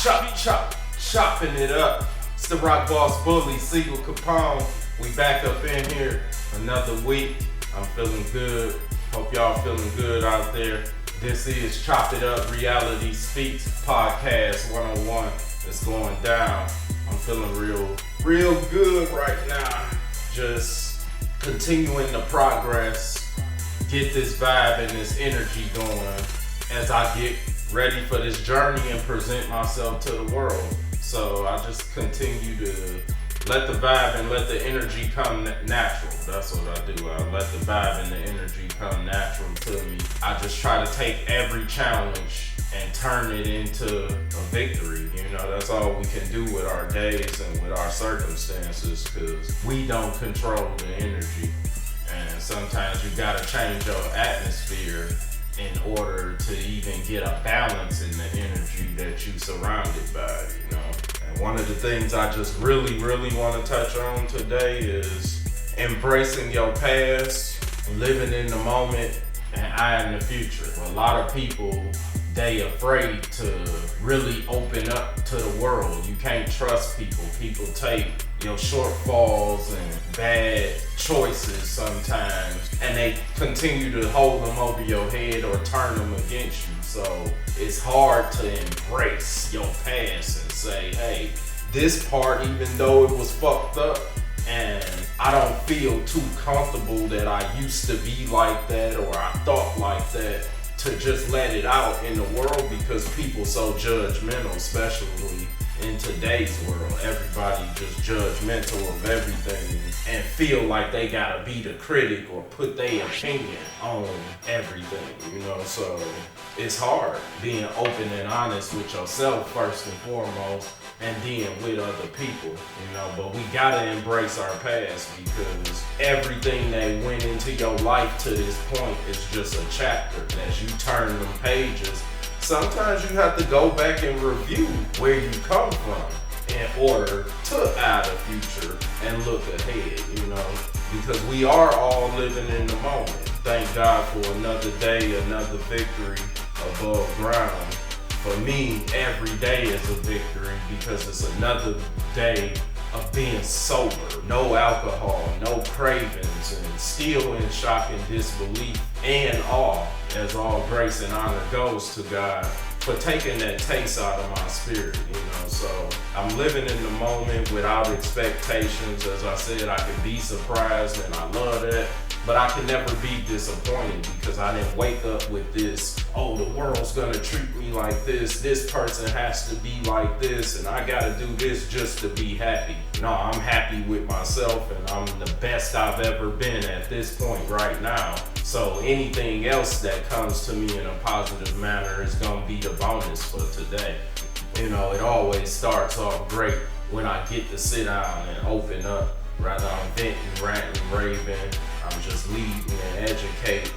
Chopping it up. It's the Rock Boss Bully, SiegelCapone. We back up in here another week. I'm feeling good. Hope y'all feeling good out there. This is Chop It Up Reality Speaks Podcast 101. It's going down. I'm feeling real good right now. Just continuing the progress. Get this vibe and this energy going as I get ready for this journey and present myself to the world. So I just continue to let the vibe and let the energy come natural. That's what I do. I let the vibe and the energy come natural to me. I just try to take every challenge and turn it into a victory. You know, that's all we can do with our days and with our circumstances, because we don't control the energy. And sometimes you gotta change your atmosphere in order to even get a balance in the energy that you surrounded by, you know. And one of the things I just really want to touch on today is embracing your past, living in the moment, and eyeing the future. A lot of people, they afraid to really open up to the world. You can't trust people. People take your shortfalls and bad choices sometimes, and they continue to hold them over your head or turn them against you. So it's hard to embrace your past and say, hey, this part, even though it was fucked up, and I don't feel too comfortable that I used to be like that or I thought like that, to just let it out in the world, because people so judgmental, especially in today's world. Everybody just judgmental of everything and feel like they gotta be the critic or put their opinion on everything, you know. So it's hard being open and honest with yourself first and foremost, and then with other people, you know. But we gotta embrace our past, because everything that went into your life to this point is just a chapter. As you turn them pages, sometimes you have to go back and review where you come from in order to eye the future and look ahead, you know, because we are all living in the moment. Thank God for another day, another victory above ground. For me, every day is a victory, because it's another day of being sober, no alcohol, no cravings, and still in shock and disbelief and awe, as all grace and honor goes to God for taking that taste out of my spirit, you know. So I'm living in the moment without expectations. As I said, I can be surprised, and I love that. But I can never be disappointed, because I didn't wake up with this, oh, the world's gonna treat me like this person has to be like this, and I gotta do this just to be happy. No, I'm happy with myself, and I'm the best I've ever been at this point right now. So anything else that comes to me in a positive manner is gonna be the bonus for today. You know, it always starts off great when I get to sit down and open up, rather I'm venting, ranting, raving, I'm just leading and educating,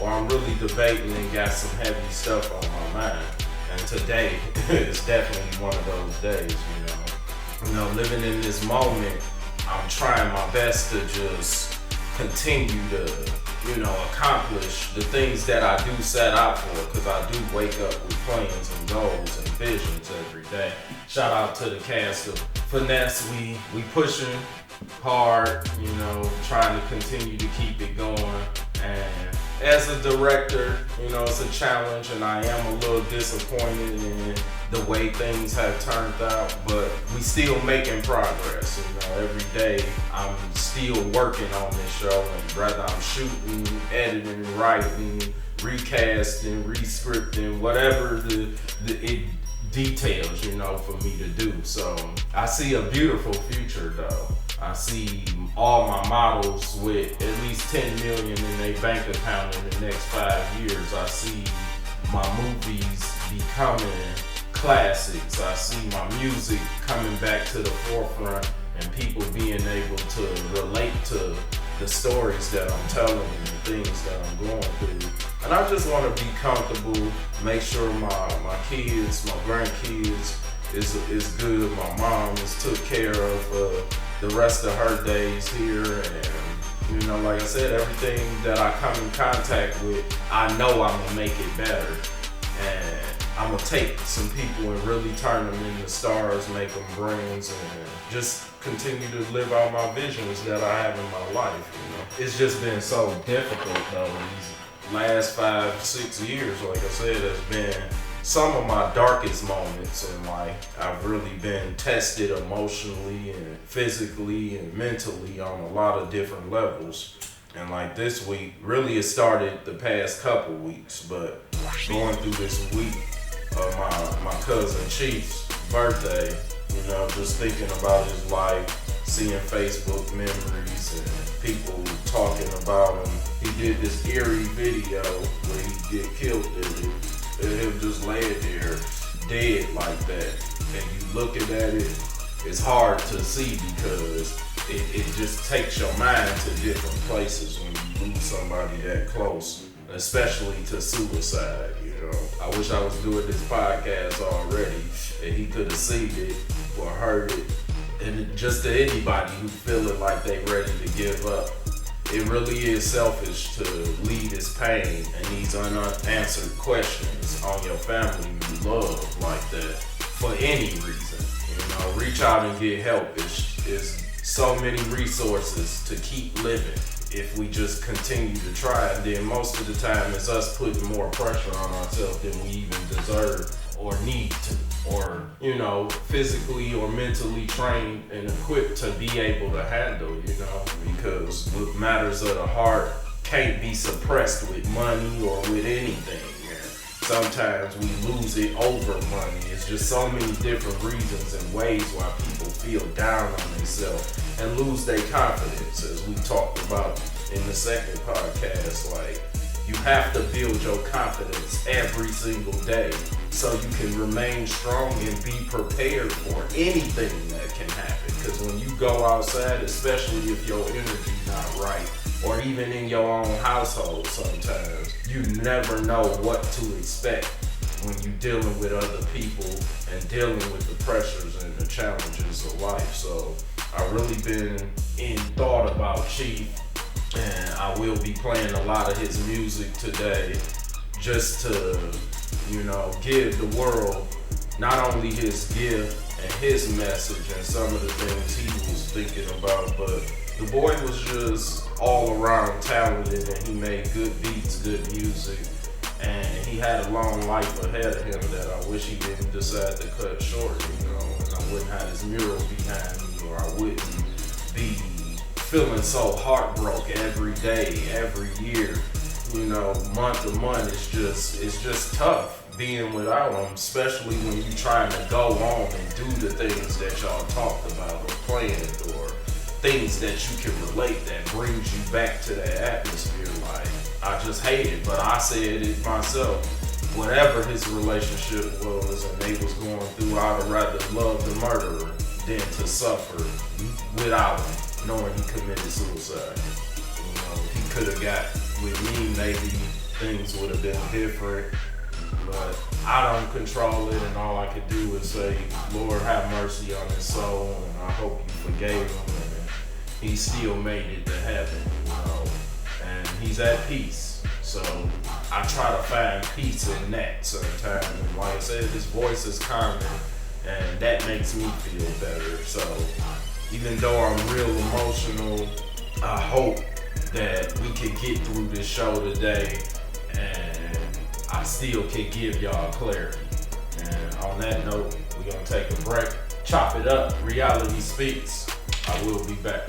or I'm really debating and got some heavy stuff on my mind. And today is definitely one of those days, you know. You know, living in this moment, I'm trying my best to just continue to, you know, accomplish the things that I do set out for, because I do wake up with plans and goals and visions every day. Shout out to the cast of Finesse. We pushing hard, you know, trying to continue to keep it going. And as a director, you know, it's a challenge, and I am a little disappointed in the way things have turned out, but we still making progress. You know, every day I'm still working on this show, and whether I'm shooting, editing, writing, recasting, rescripting, whatever it details, you know, for me to do. So I see a beautiful future though. I see all my models with at least 10 million in their bank account in the next 5 years. I see my movies becoming classics. I see my music coming back to the forefront, and people being able to relate to the stories that I'm telling and the things that I'm going through. And I just want to be comfortable, make sure my kids, my grandkids is good. My mom is took care of the rest of her days here, and you know, like I said, everything that I come in contact with, I know I'm gonna make it better. And I'm gonna take some people and really turn them into stars, make them brands, and just continue to live out my visions that I have in my life. You know, it's just been so difficult though. These last 5-6 years, like I said, has been some of my darkest moments in life. I've really been tested emotionally and physically and mentally on a lot of different levels. And like this week, really it started the past couple weeks, but going through this week of my cousin Chief's birthday, you know, just thinking about his life, seeing Facebook memories and people talking about him. He did this eerie video where he get killed and him just laying there dead like that. And you looking at it, it's hard to see because it just takes your mind to different places when you lose somebody that close, especially to suicide. You know, I wish I was doing this podcast already and he could have seen it or heard it. And just to anybody who feeling like they ready to give up, it really is selfish to leave this pain and these unanswered questions on your family you love like that for any reason. You know, reach out and get help. It's so many resources to keep living if we just continue to try. And then most of the time it's us putting more pressure on ourselves than we even deserve or need to, or, you know, physically or mentally trained and equipped to be able to handle, you know, because what matters of the heart can't be suppressed with money or with anything. Sometimes we lose it over money. It's just so many different reasons and ways why people feel down on themselves and lose their confidence, as we talked about in the second podcast. Like, you have to build your confidence every single day so you can remain strong and be prepared for anything that can happen. Because when you go outside, especially if your energy's not right, or even in your own household sometimes, you never know what to expect when you're dealing with other people and dealing with the pressures and the challenges of life. So I've really been in thought about Chief, and I will be playing a lot of his music today just to, you know, give the world not only his gift and his message and some of the things he was thinking about, but the boy was just all around talented and he made good beats, good music, and he had a long life ahead of him that I wish he didn't decide to cut short, you know, and I wouldn't have his mural behind me, or I wouldn't be feeling so heartbroken every day, every year, you know, month to month. It's just tough being without him, especially when you're trying to go on and do the things that y'all talked about or planned, or things that you can relate that brings you back to that atmosphere. Like, I just hate it, but I said it myself. Whatever his relationship was and they was going through, I'd rather love the murderer than to suffer without him, knowing he committed suicide. You know, he could have got with me, maybe things would have been different, but I don't control it, and all I could do is say, Lord, have mercy on his soul, and I hope you forgave him, and he still made it to heaven, you know, and he's at peace. So I try to find peace in that sometimes, and like I said, his voice is calming, and that makes me feel better. So even though I'm real emotional, I hope that we can get through this show today and I still can give y'all clarity. And on that note, we're gonna take a break, chop it up, reality speaks. I will be back.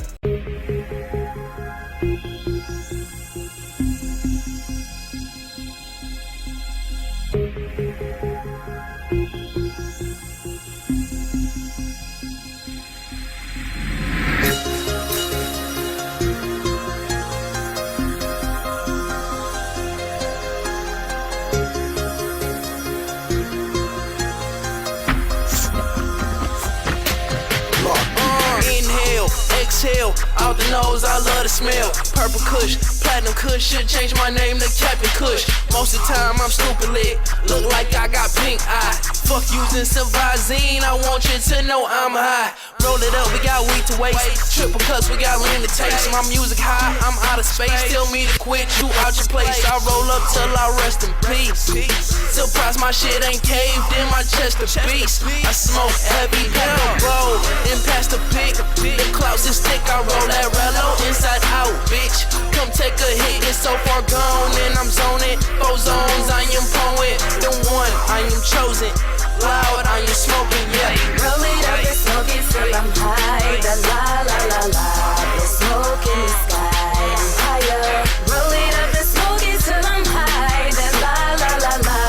exhale. Out the nose, I love the smell. Purple Kush, platinum Kush. Should change my name to Captain Kush. Most of the time I'm stupid lit. Look like I got pink eye. Fuck using some Visine, I want you to know I'm high. Roll it up, we got weed to waste. Triple cuts, we got lean to taste. My music high, I'm out of space. Tell me to quit, you out your place. I roll up till I rest in peace. Surprise, my shit ain't caved in my chest of beast. I smoke heavy, roll, then pass the pick. The clouds is thick, I roll that rello inside out, bitch. Come take a hit, it's so far gone, and I'm zoning. 4 zones, I am poet. The one, I am chosen. Loud, I am smoking, yeah. Roll it up and smoke it till I'm high. The la la la la, the smoke in the sky. I'm higher. Roll it up and smoke it till I'm high. The la la la la,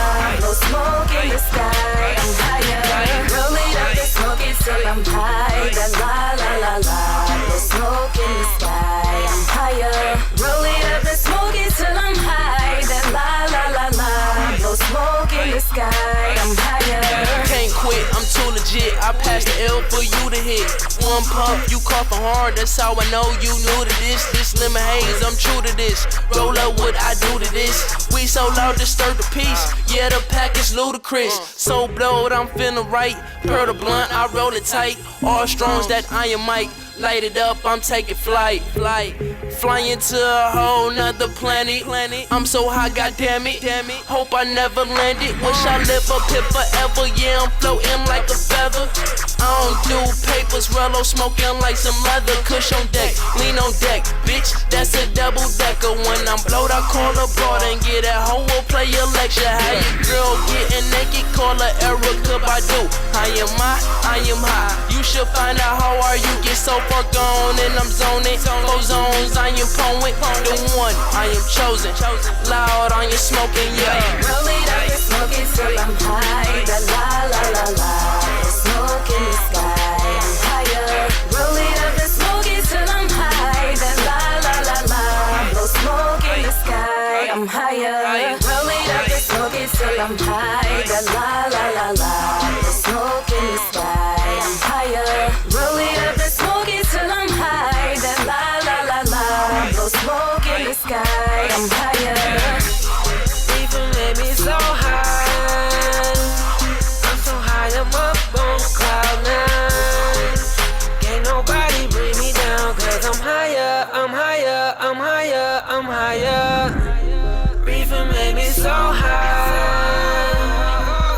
no smoke in the sky. I'm higher. Roll it up and smoke it till I'm high. The la la la la, no smoke in the sky. I'm higher. Roll it up and smoke it till I'm high. The la la la la, no smoke in the sky. I'm higher. Can't quit, I'm too legit. I passed the L for you to hit. One puff, you coughing hard, that's how I know you new to this. This lemon haze, I'm true to this. Roll up what I do to this. We so loud, disturb the peace. Yeah, the pack is ludicrous. So blowed, I'm feeling right. Pearl the blunt, I roll it tight. All strongs that iron mic. Light it up, I'm taking flight. Flying to a whole nother planet. I'm so high, goddammit. Hope I never landed. Wish I live up here forever. Yeah, I'm floating like a feather. I don't do papers, Rello smoking like some leather. Kush on deck, lean on deck, bitch. That's a double decker. When I'm blowed, I call her broad and get that hoe will play a lecture. How your girl getting naked? Call her Erica Badu. I am high. You should find out how are you get so far gone and I'm zoning. 4 zones, I am poet. The one, I am chosen. Loud, I am smoking, yeah. Roll it up and smoke it till I'm high. The la la la la, the smoke in the sky. I'm higher. Roll it up and smoke it till I'm high. The la la la la, no smoke in the sky. I'm higher. Roll it up and smoke it till I'm high. The la la la la, the smoke in the sky. I'm higher. Roll it up and smoke it till I'm high. The la la la la, no smoke in the sky. I'm higher. Even made me so high. I'm so high, I'm up on cloud 9. Can't nobody bring me down, cause I'm higher, I'm higher, I'm higher, I'm higher. Reefer made me so high.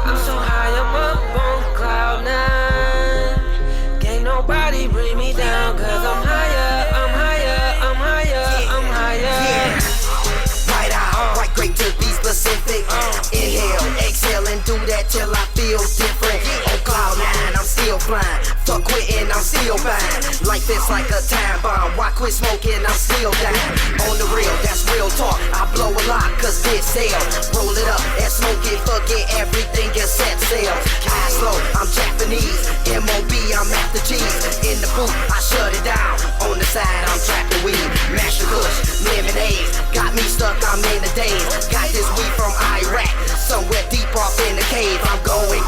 I'm so high, I'm up on cloud 9. Can't nobody bring me down, cause I'm higher, I'm higher, I'm higher, I'm higher. Yeah. White out, white grape to be specific. Inhale, exhale, and do that till I feel different. On cloud 9, I'm still flying. Fuck quitting, I'm still fine. Life is like a time bomb. Why quit smoking? I'm still dying. On the real, that's real talk. I blow a lot, cause this sale. Roll it up and smoke it, forget everything you set sail. High slow, I'm Japanese. MOB, I'm after cheese. In the booth, I shut it down. On the side, I'm trapping weed. Master Kush, lemonade. Got me stuck, I'm in the daze. Got this weed from Iraq. Somewhere deep off in the cave. I'm going.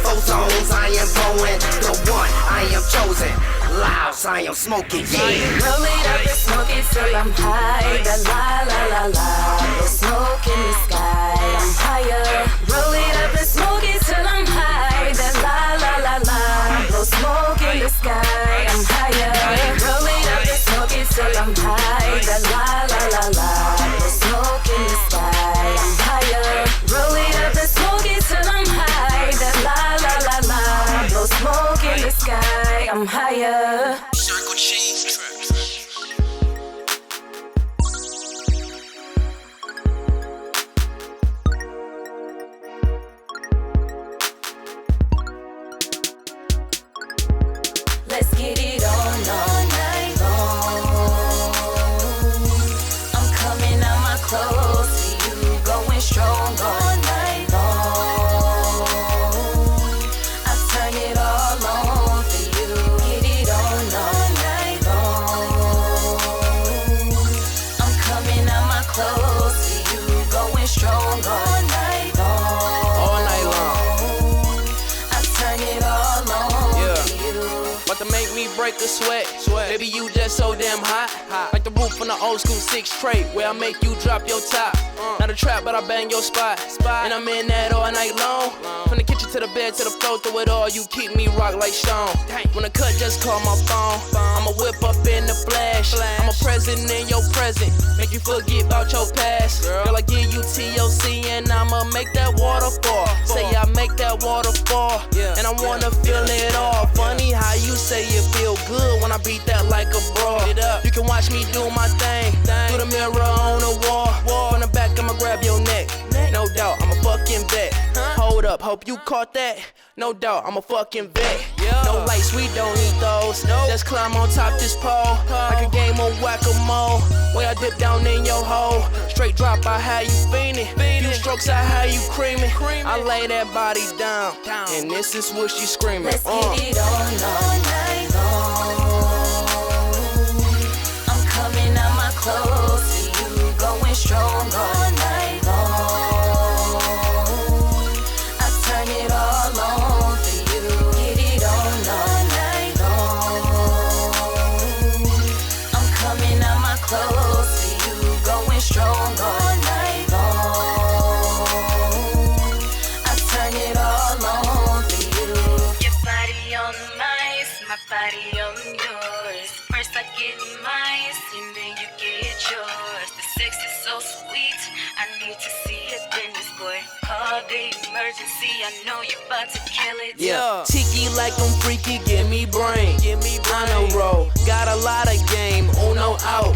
4 zones, I am going. The one, I am chosen. Loud, I am smoking, yeah. Roll it up and smoke it till I'm high. The la la la la, the smoke in the sky. I'm higher. Roll it up and smoke it till I'm high. The la la la la, no smoke in the sky. I'm higher. Roll it up and smoke it till I'm high. The la la la la, the smoke in the sky. I'm higher. Roll it up and smoke it till I'm high. The la la la la, no smoke in the sky. I'm higher. Circle cheese traps. Let's get it on all night long. I'm coming out my clothes for you, going strong all night long. I turn it all on for you, get it on all night long. I'm coming out my clothes for you, going strong all night long. All night long. I turn it all on Yeah. for you. But to make me me break a sweat. Baby, you just so damn hot. Like the roof on the old school 6 tray, where I make you drop your top. Not a trap, but I bang your spot. And I'm in that all night long. From the kitchen to the bed to the floor, through it all, you keep me rock like stone. When I cut, just call my phone. I'ma whip up in the flash. I'm a present in your present, make you forget about your past. Girl, I give you TOC and I'ma make that waterfall. Say I make that waterfall, and I wanna feel it all. Funny how you say it feel good when I beat that like a brawl. You can watch me do my thing through the mirror on the wall. From the back, I'ma grab your neck. No doubt, I'm a fucking vet. Hold up, hope you caught that. No doubt, I'm a fucking vet. No lights, we don't need those. Just climb on top this pole like a game of whack-a-mole. When I dip down in your hole, straight drop, I how you fiendin'. Few strokes, I how you creamin'. I lay that body down, and this is what she screamin'. Let's get it on all night long. I'm coming out my clothes for you, going strong all night long. I turn it all on for you, get it on all night long. I'm coming out my clothes for you, going strong all night long. I turn it all on for you. Your body on mine, my body on yours. First I get mine, and then you get yours. The sex is so sweet, I need to see it in this boy. Call the emergency, I know you about to kill it. Yeah, tiki like I'm freaky, give me brain. On a roll, got a lot of game, uno out.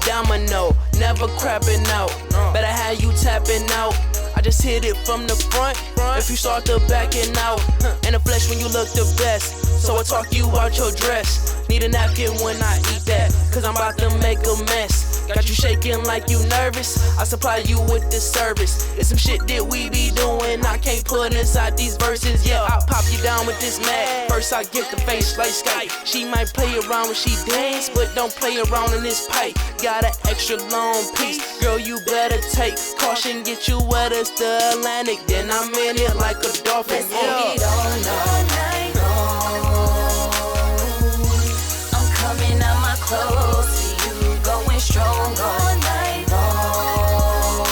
Domino, never crapping out. Better have you tapping out. I just hit it from the front. If you start to backing out, in the flesh when you look the best. So I talk you out your dress. Need a napkin when I eat that, cause I'm about to make a mess. Got you shaking like you nervous. I supply you with this service. It's some shit that we be doing I can't put inside these verses. Yeah, I'll pop you down with this mag. First I get the face like Skype. She might play around when she dance, but don't play around in this pipe. Got an extra long piece, girl, you better take caution. Get you wet as the Atlantic, then I'm in it like a dolphin. Let's get it on all night long. I'm coming out my clothes for you, going strong all night long.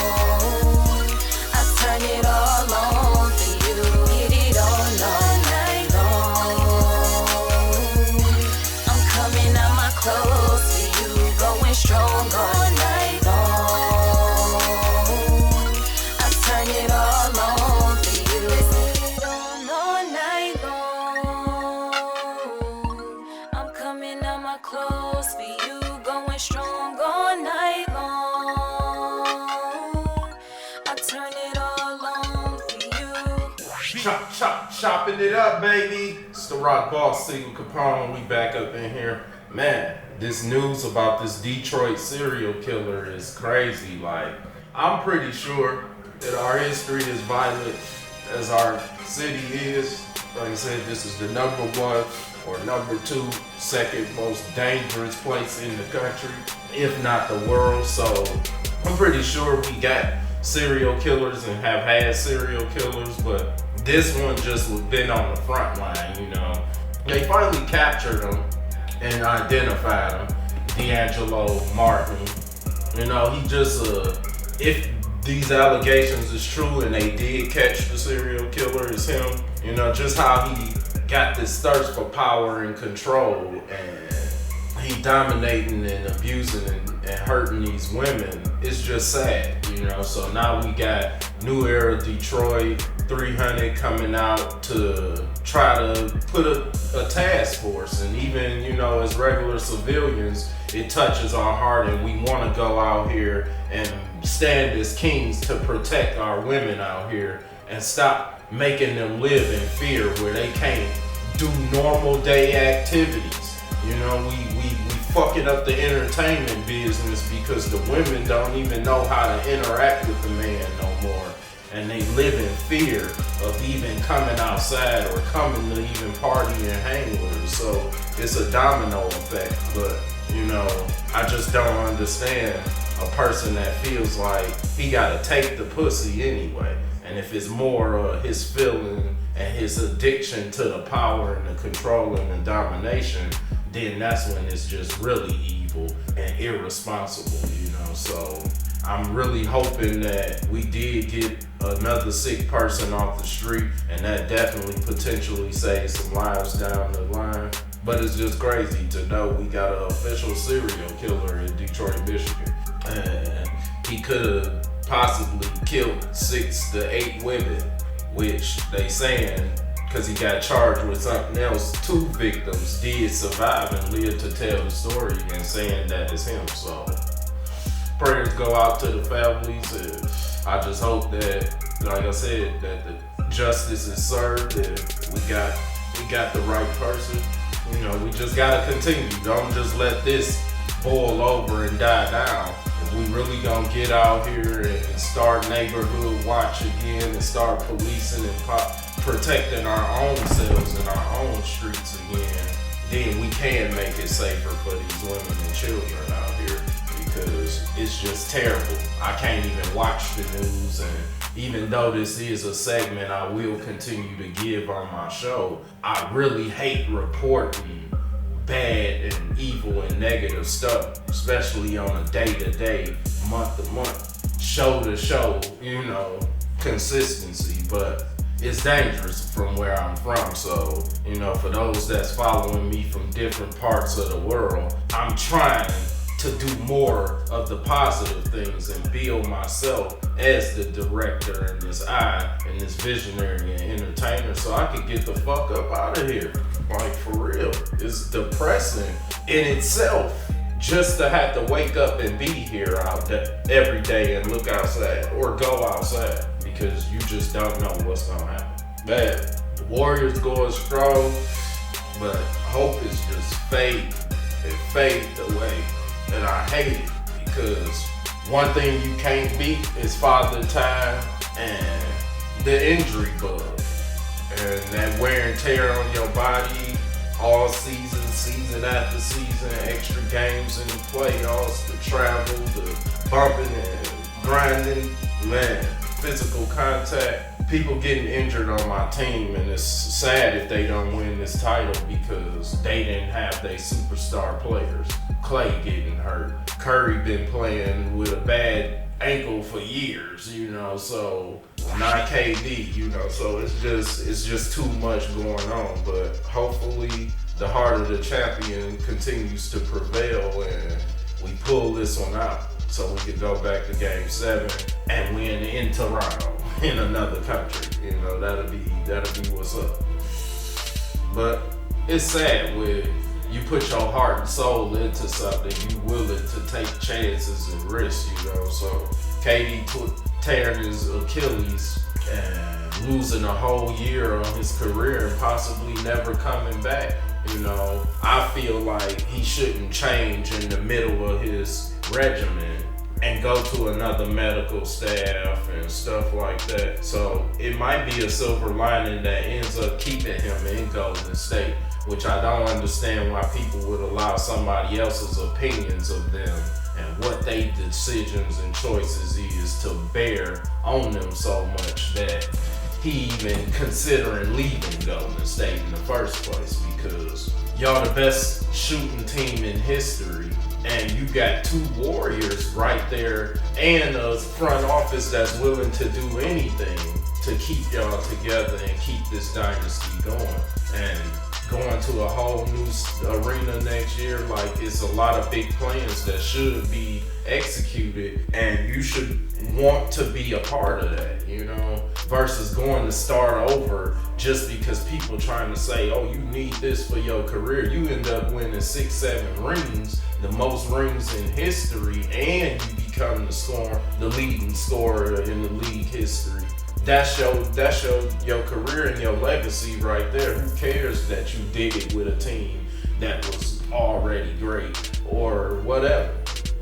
I turn it all on for you, get it on all night long. I'm coming out my clothes for you, going strong all night long. I turn it all on for you. Let's get it on all night long. I'm coming out my clothes for you, going strong all night long. I turn it all on for you. Chopping it up, baby. It's the rock boss, SiegelCapone. We back up in here. Man, this news about this Detroit serial killer is crazy. Like, I'm pretty sure that our history is violent as our city is. Like I said, this is the number 1 or number 2 second most dangerous place in the country, if not the world. So I'm pretty sure we got serial killers and have had serial killers, but this one just been on the front line, you know. They finally captured him and identified him, D'Angelo Martin. You know, he just, if these allegations is true and they did catch the serial killer, is him, you know, just how he got this thirst for power and control, and he dominating and abusing and hurting these women. It's just sad, you know. So now we got New Era Detroit 300 coming out to try to put a task force, and even, you know, as regular civilians, it touches our heart, and we want to go out here and stand as kings to protect our women out here and stop making them live in fear where they can't do normal day activities. You know, we fucking up the entertainment business because the women don't even know how to interact with the man no more, and they live in fear of even coming outside or coming to even party and hang with us. So it's a domino effect. But, you know, I just don't understand a person that feels like he gotta take the pussy anyway. And if it's more his feeling and his addiction to the power and the control and the domination, then that's when it's just really evil and irresponsible, you know. So I'm really hoping that we did get another sick person off the street, and that definitely potentially saves some lives down the line. But it's just crazy to know we got an official serial killer in Detroit, Michigan. And he could have possibly killed 6 to 8 women, which they saying, because he got charged with something else, 2 victims did survive and live to tell the story, and saying that it's him. So prayers go out to the families, and I just hope that, like I said, that the justice is served and we got the right person. You know, we just gotta continue. Don't just let this boil over and die down. If we really gonna get out here and start neighborhood watch again and start policing and protecting our own selves and our own streets again, then we can make it safer for these women and children out here, because it's just terrible. I can't even watch the news, and even though this is a segment I will continue to give on my show, I really hate reporting bad and evil and negative stuff, especially on a day-to-day, month-to-month, show-to-show, you know, consistency. But it's dangerous from where I'm from. So, you know, for those that's following me from different parts of the world, I'm trying to do more of the positive things and build myself as the director and this eye and this visionary and entertainer, so I could get the fuck up out of here. Like, for real. It's depressing in itself just to have to wake up and be here out there every day and look outside or go outside, because you just don't know what's gonna happen. Man, the Warriors going strong, but hope is just fade away. And I hate it, because one thing you can't beat is father time and the injury bug. And that wear and tear on your body all season after season, extra games in the playoffs, the travel, the bumping and grinding, man, physical contact. People getting injured on my team, and it's sad if they don't win this title because they didn't have their superstar players. Clay getting hurt. Curry been playing with a bad ankle for years, you know, so not KD, you know, so it's just too much going on. But hopefully the heart of the champion continues to prevail and we pull this one out so we can go back to Game 7 and win in Toronto, in another country. You know, that'll be what's up. But it's sad when you put your heart and soul into something, you willing to take chances and risks, you know. So KD tearing his Achilles and losing a whole year on his career and possibly never coming back. You know, I feel like he shouldn't change in the middle of his regimen and go to another medical staff and stuff like that. So it might be a silver lining that ends up keeping him in Golden State, which I don't understand why people would allow somebody else's opinions of them and what their decisions and choices is to bear on them so much that he even considering leaving Golden State in the first place, because y'all the best shooting team in history and you got 2 Warriors right there and a front office that's willing to do anything to keep y'all together and keep this dynasty going. And going to a whole new arena next year, like, it's a lot of big plans that should be executed and you should want to be a part of that, you know, versus going to start over just because people trying to say, oh, you need this for your career. You end up winning 6-7 rings, the most rings in history, and you become the leading scorer in the league history. That's your career and your legacy right there. Who cares that you did it with a team that was already great or whatever?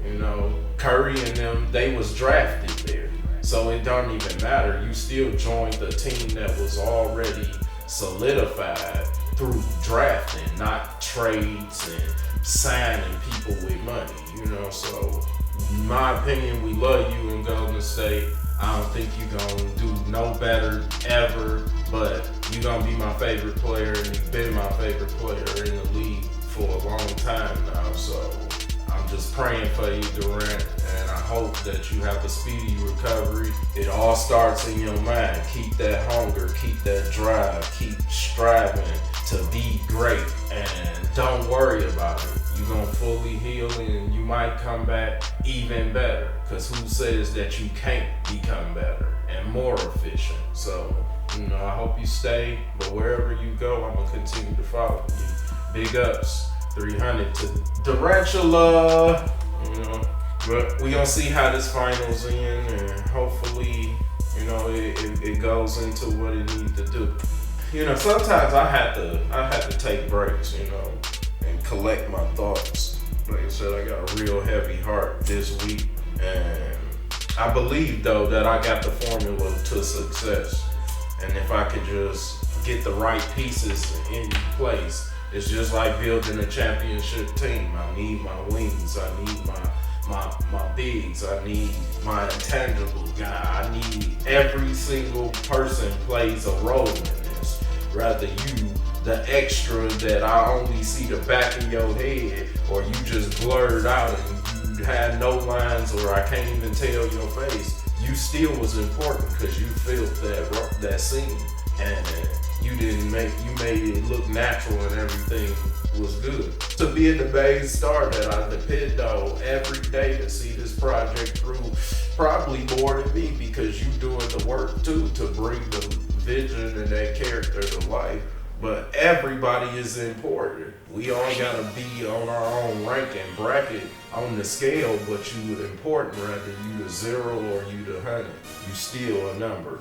You know, Curry and them, they was drafted there. So it don't even matter. You still joined the team that was already solidified through drafting, not trades and signing people with money, you know. So in my opinion, we love you in Golden State. I don't think you're gonna do no better ever, but you're gonna be my favorite player and you've been my favorite player in the league for a long time now, so I'm just praying for you, Durant, and I hope that you have a speedy recovery. It all starts in your mind. Keep that hunger, keep that drive, keep striving to be great, and don't worry about it. You're gonna fully heal and you might come back even better, because who says that you can't become better and more efficient? So, I hope you stay, but wherever you go, I'm gonna continue to follow you. Big ups, 300 to Durantula, but we gonna see how this finals in, and hopefully, it goes into what it needs to do. Sometimes I have to take breaks, and collect my thoughts. Like I said, I got a real heavy heart this week, and I believe though that I got the formula to success. And if I could just get the right pieces in place, it's just like building a championship team. I need my wings, I need my bigs, I need my intangible guy. I need every single person plays a role in this. Rather you, the extra that I only see the back of your head, or you just blurred out and you had no lines, or I can't even tell your face. You still was important because you filled that scene, and you made it look natural and everything was good. To be in the main star that I depend on every day to see this project through, probably more than me, because you doing the work too to bring the vision and that character to life. But everybody is important. We all gotta be on our own rank and bracket on the scale, but you important, whether you the 0 or you the 100. You still a number,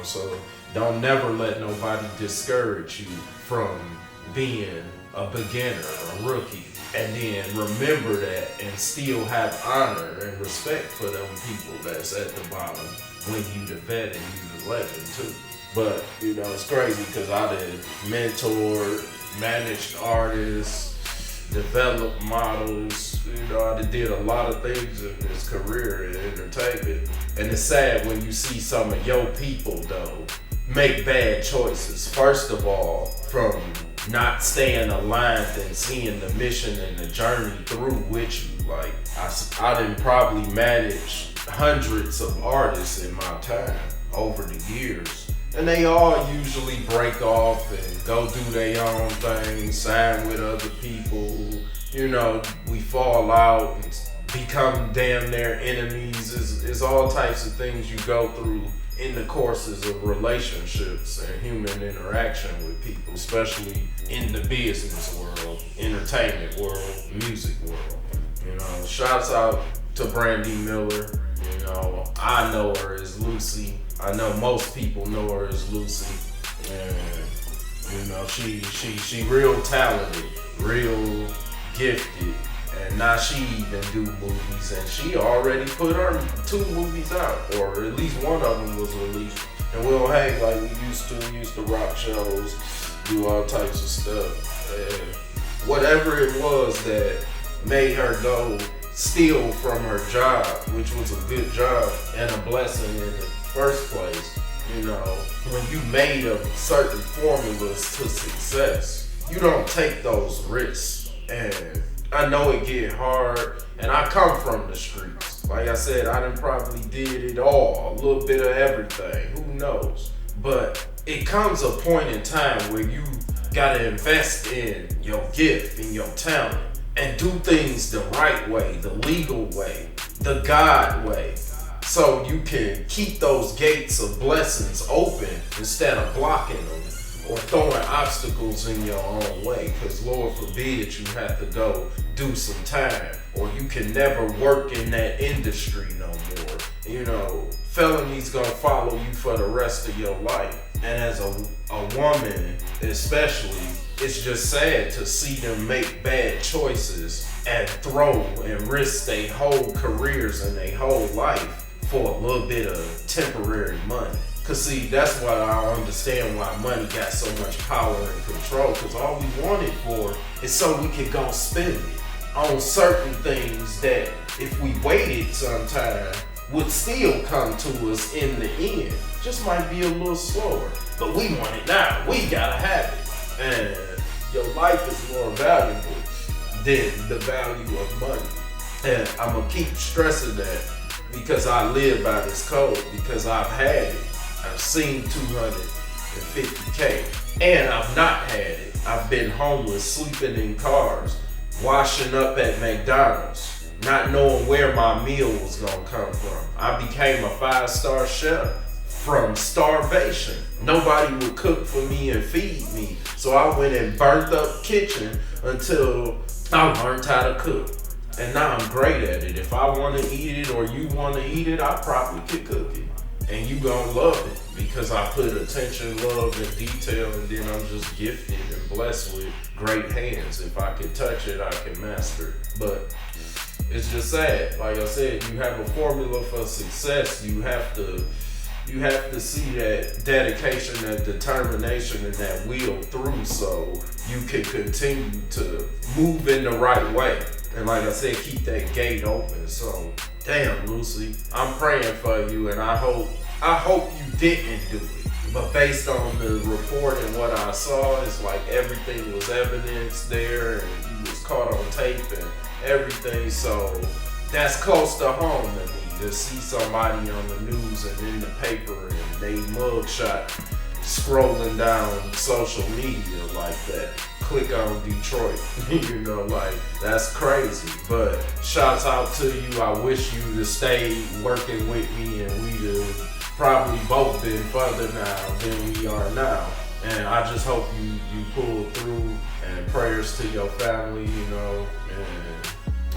so don't never let nobody discourage you from being a beginner, a rookie. And then remember that and still have honor and respect for them people that's at the bottom when you the vet and you the legend too. But, it's crazy because I did mentored, managed artists, developed models. I did a lot of things in this career in entertainment. And it's sad when you see some of your people, though, make bad choices. First of all, from not staying aligned and seeing the mission and the journey through with you. Like, I didn't probably manage hundreds of artists in my time over the years. And they all usually break off and go do their own thing, sign with other people. We fall out and become damn near enemies. It's all types of things you go through in the courses of relationships and human interaction with people, especially in the business world, entertainment world, music world. Shouts out to Brandy Miller. I know her as Lucy. I know most people know her as Lucy, and she real talented, real gifted, and now she even do movies, and she already put her 2 movies out, or at least one of them was released. And we'll hang like we used to rock shows, do all types of stuff, and whatever it was that made her go steal from her job, which was a good job and a blessing in the first place. When you made of certain formulas to success, you don't take those risks. And I know it get hard, and I come from the streets. Like I said, I done probably did it all, a little bit of everything, who knows? But it comes a point in time where you gotta invest in your gift and your talent and do things the right way, the legal way, the God way, so you can keep those gates of blessings open instead of blocking them or throwing obstacles in your own way, because Lord forbid you have to go do some time, or you can never work in that industry no more. Felonies gonna follow you for the rest of your life. And as a woman especially, it's just sad to see them make bad choices and throw and risk their whole careers and their whole life for a little bit of temporary money. Cause see, that's why I understand why money got so much power and control, cause all we want it for is so we can go spend it on certain things that if we waited sometime would still come to us in the end. Just might be a little slower, but we want it now. We gotta have it. And your life is more valuable than the value of money. And I'm gonna keep stressing that because I live by this code, because I've had it. I've seen 250K and I've not had it. I've been homeless, sleeping in cars, washing up at McDonald's, not knowing where my meal was gonna come from. I became a 5-star chef from starvation. Nobody would cook for me and feed me. So I went and burnt up kitchen until I learned how to cook. And now I'm great at it. If I wanna eat it or you wanna eat it, I probably could cook it. And you gonna love it because I put attention, love, and detail, and then I'm just gifted and blessed with great hands. If I can touch it, I can master it. But it's just sad. Like I said, you have a formula for success. You have to see that dedication, that determination, and that will through so you can continue to move in the right way. And like I said, keep that gate open. So, damn, Lucy, I'm praying for you, and I hope you didn't do it. But based on the report and what I saw, it's like everything was evidence there, and you was caught on tape and everything. So that's close to home to me, to see somebody on the news and in the paper and they mugshot scrolling down social media like that. Click on Detroit, you know, like that's crazy. But shouts out to you. I wish you to stay working with me, and we'd have probably both been further now than we are now. And I just hope you pull through, and prayers to your family, you know. And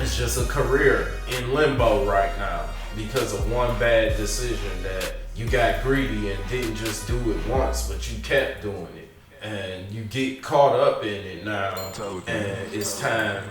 it's just a career in limbo right now because of one bad decision that you got greedy and didn't just do it once, but you kept doing it. And you get caught up in it now, and it's time,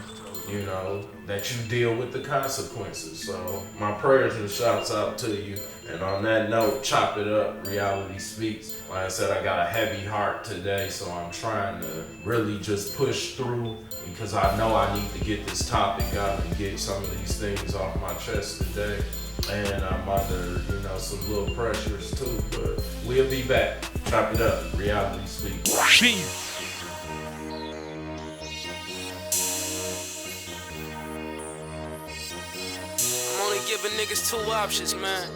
you know, that you deal with the consequences. So my prayers and shouts out to you. And on that note, chop it up, reality speaks. Like I said, I got a heavy heart today, so I'm trying to really just push through because I know I need to get this topic out and get some of these things off my chest today. And I'm under, you know, some little pressures too, but we'll be back. Chop it up, reality speaks. I'm only giving niggas 2 options, man.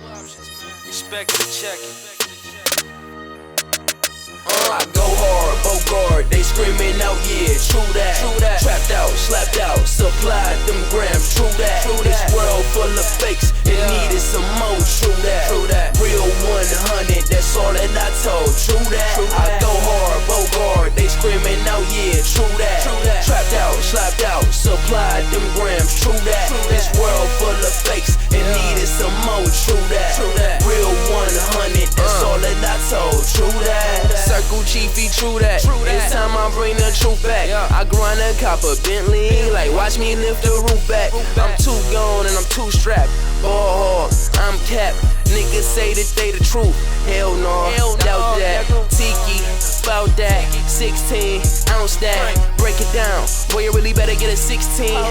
Respect and check it. I go hard, Bogart, they screaming out, yeah, true that. Trapped out, slapped out, supplied them grams, true that. This world full of fakes, it needed some more, true that. Real 100, that's all that I told, true that. I go hard, Bogart, they screaming out, yeah, true that. Trapped out, slapped out, supplied them grams, true that. This world full of fakes, it needed some more, true that. Real 100, that's all that I told, true that. Circle Chiefy, true that. It's time I bring the truth back. I grind a copper Bentley, like watch me lift the roof back. I'm too gone and I'm too strapped. Ball hard, I'm capped. Niggas say that they the truth. Hell no, doubt that. Tiki, bout that. 16 ounce that. Break it down, boy, you really better get a 16 out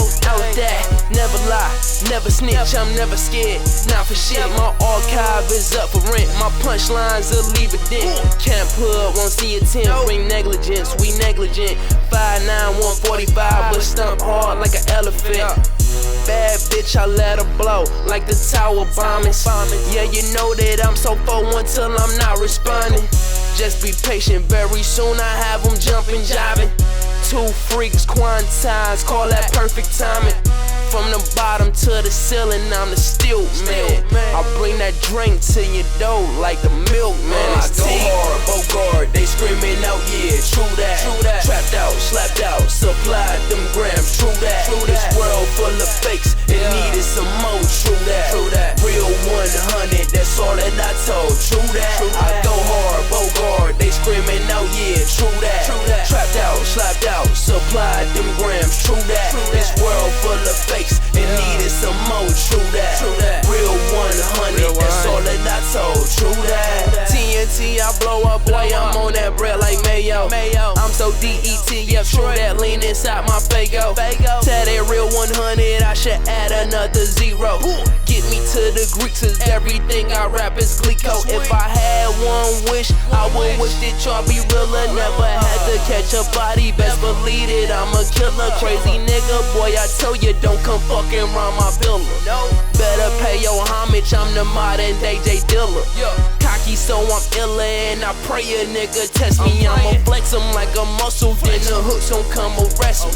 that. Never lie, never snitch, I'm never scared. Not for shit, my archive is up for rent. My punchlines will leave a dent. Can't put, won't see a 10. Bring negligence, we negligent. 5'9", 145, but stomp hard like an elephant. Bad bitch, I let her blow like the tower bombings. Yeah, you know that I'm so forward till I'm not responding. Just be patient, very soon I have them jumping, jiving. 2 freaks, quantized, call that perfect timing. From the bottom to the ceiling, I'm the stilt man. I bring that drink to your door like the milkman. I go hard, Bogart, they screaming out, yeah, true that. Trapped out, slapped out, supplied them grams, true that. This world full of fakes, it needed some more, true that. Real 100, that's all that I told, true that. I go hard, Bogart, they screaming out, yeah, true that. Trapped out, slapped out, supplied them grams, true that. This world full of fakes, it needed some more, true that. Real 100, that's all that I told, true that. TNT, I blow up, boy, I'm on that bread like Mayo. Mayo. I'm so DET, yep, true that lean inside my Fago. Tell that real 100, I should add another zero. Get me to the Greeks, cause everything I rap is Glico. If I had one wish, I would wish that y'all be realer. Never had to catch a body, best believe it, I'm a killer. Crazy nigga, boy, I tell you, don't come fucking round my villa. Better pay your homage, I'm the modern day J Dilla. Cocky, so I'm iller, and I pray a nigga test me. I'ma flex him like a muscle, then the hooks gon' come arrest him.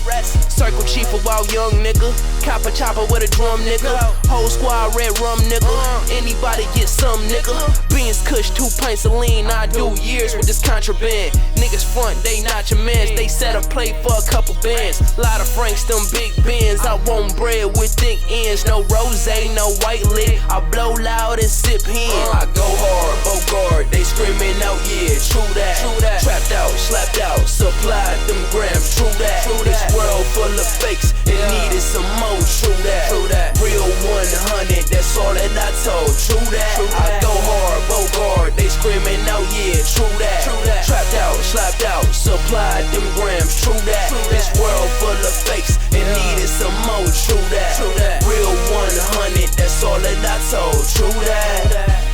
Circle chief a wild young nigga, cop a chopper with a drum nigga. Whole squad red rum nigga, anybody get some nigga. Beans kush, 2 pints of lean, I do years with this contraband. Niggas front, they not your mans, they set a plate for a couple bands. Lot of Franks, them big bands, I want bread with thick ends. No rose, no white lit, I blow loud and sip hen. I go hard, Bogart, they screaming out, yeah, true that. Trapped out, slapped out, supplied them grams, true that. This world full of fakes, it needed some more, true that. Real 100, that's all that I told, true that. I go hard, Bogart, they screaming out, yeah, true that. Trapped out, slapped out, supplied them grams, true that. This world full of fakes, it needed some more, true that. Real 100, that's all that I told, true that.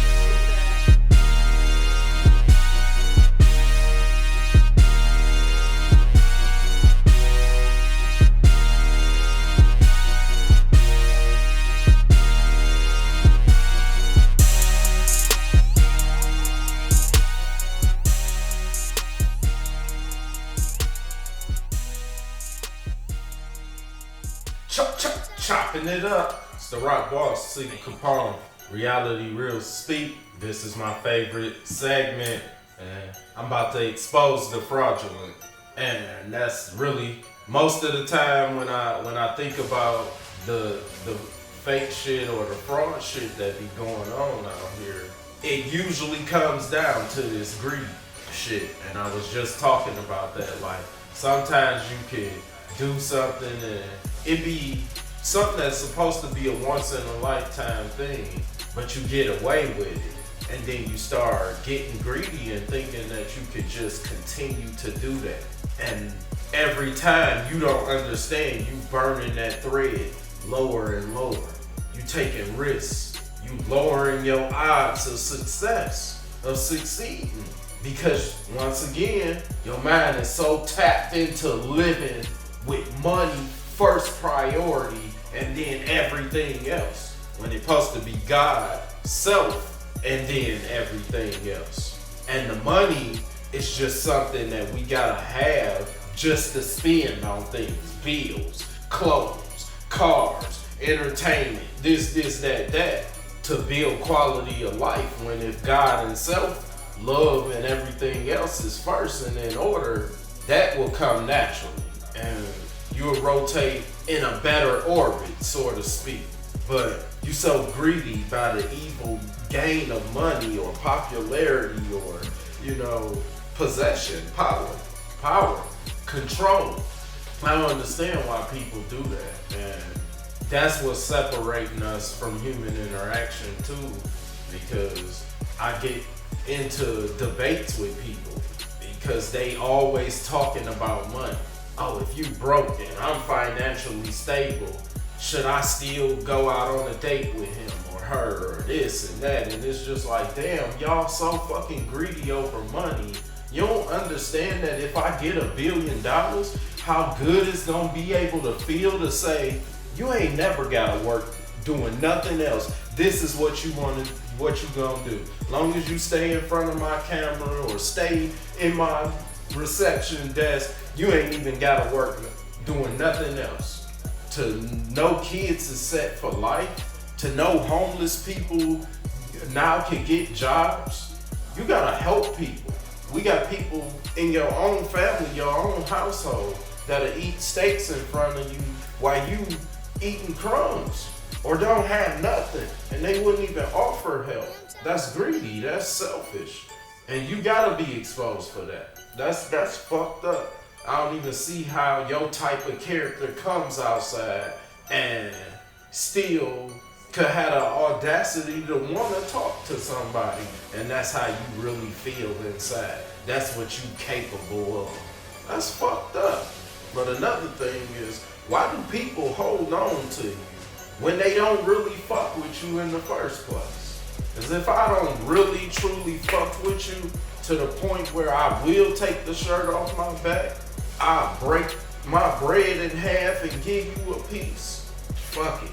Chopping it up. It's the Rock Boss, SiegelCapone. Reality Real Speak. This is my favorite segment, and I'm about to expose the fraudulent. And that's really most of the time when I think about the fake shit or the fraud shit that be going on out here, it usually comes down to this greed shit. And I was just talking about that. Like, sometimes you can do something and it be something that's supposed to be a once in a lifetime thing, but you get away with it. And then you start getting greedy and thinking that you could just continue to do that. And every time you don't understand, you burning that thread lower and lower. You taking risks. You lowering your odds of success, of succeeding. Because once again, your mind is so tapped into living with money first priority and then everything else. When it's supposed to be God, self, and then everything else. And the money is just something that we gotta have just to spend on things. Bills, clothes, cars, entertainment, this, that, to build quality of life. When if God and self, love and everything else is first and in order, that will come naturally. And you'll rotate in a better orbit, so to speak. But you so greedy by the evil gain of money or popularity or, possession, power, control. I don't understand why people do that. And that's what's separating us from human interaction too, because I get into debates with people because they always talking about money. Oh, if you broke and I'm financially stable, should I still go out on a date with him or her or this and that? And it's just like, damn, y'all so fucking greedy over money. You don't understand that if I get $1 billion, how good it's gonna be able to feel to say, you ain't never gotta work doing nothing else. This is what you gonna do. Long as you stay in front of my camera or stay in my reception desk, you ain't even gotta work doing nothing else. To know kids is set for life, to know homeless people now can get jobs, you gotta help people. We got people in your own family, your own household, that'll eat steaks in front of you while you eating crumbs or don't have nothing, and they wouldn't even offer help. That's greedy, that's selfish. And you gotta be exposed for that. That's fucked up. I don't even see how your type of character comes outside and still could have the audacity to want to talk to somebody, and that's how you really feel inside. that's what you capable of. That's fucked up. But another thing is, why do people hold on to you when they don't really fuck with you in the first place? Because if I don't really truly fuck with you to the point where I will take the shirt off my back, I'll break my bread in half and give you a piece. Fuck it.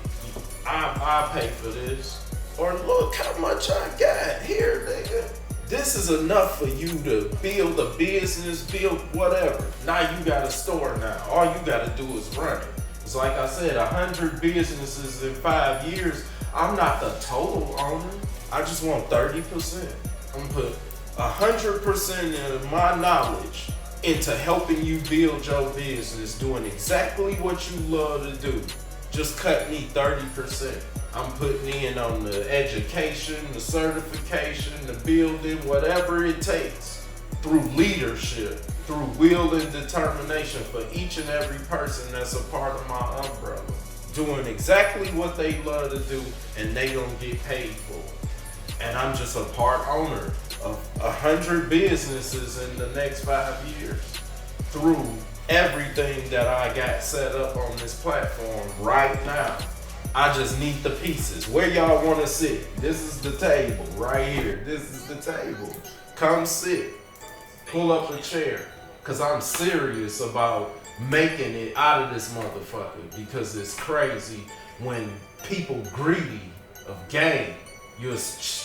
I pay for this. Or look how much I got here, nigga. This is enough for you to build a business, build whatever. Now you got a store now. All you gotta do is run it. It's like I said, 100 businesses in 5 years. I'm not the total owner. I just want 30%. I'm gonna put 100% of my knowledge into helping you build your business, doing exactly what you love to do. Just cut me 30%. I'm putting in on the education, the certification, the building, whatever it takes, through leadership, through will and determination for each and every person that's a part of my umbrella. Doing exactly what they love to do, and they don't get paid for it. And I'm just a part owner of 100 businesses in the next 5 years through everything that I got set up on this platform right now. I just need the pieces. Where y'all want to sit? This is the table right here. This is the table. Come sit. Pull up a chair. Because I'm serious about making it out of this motherfucker. Because it's crazy when people greedy of gain. You'll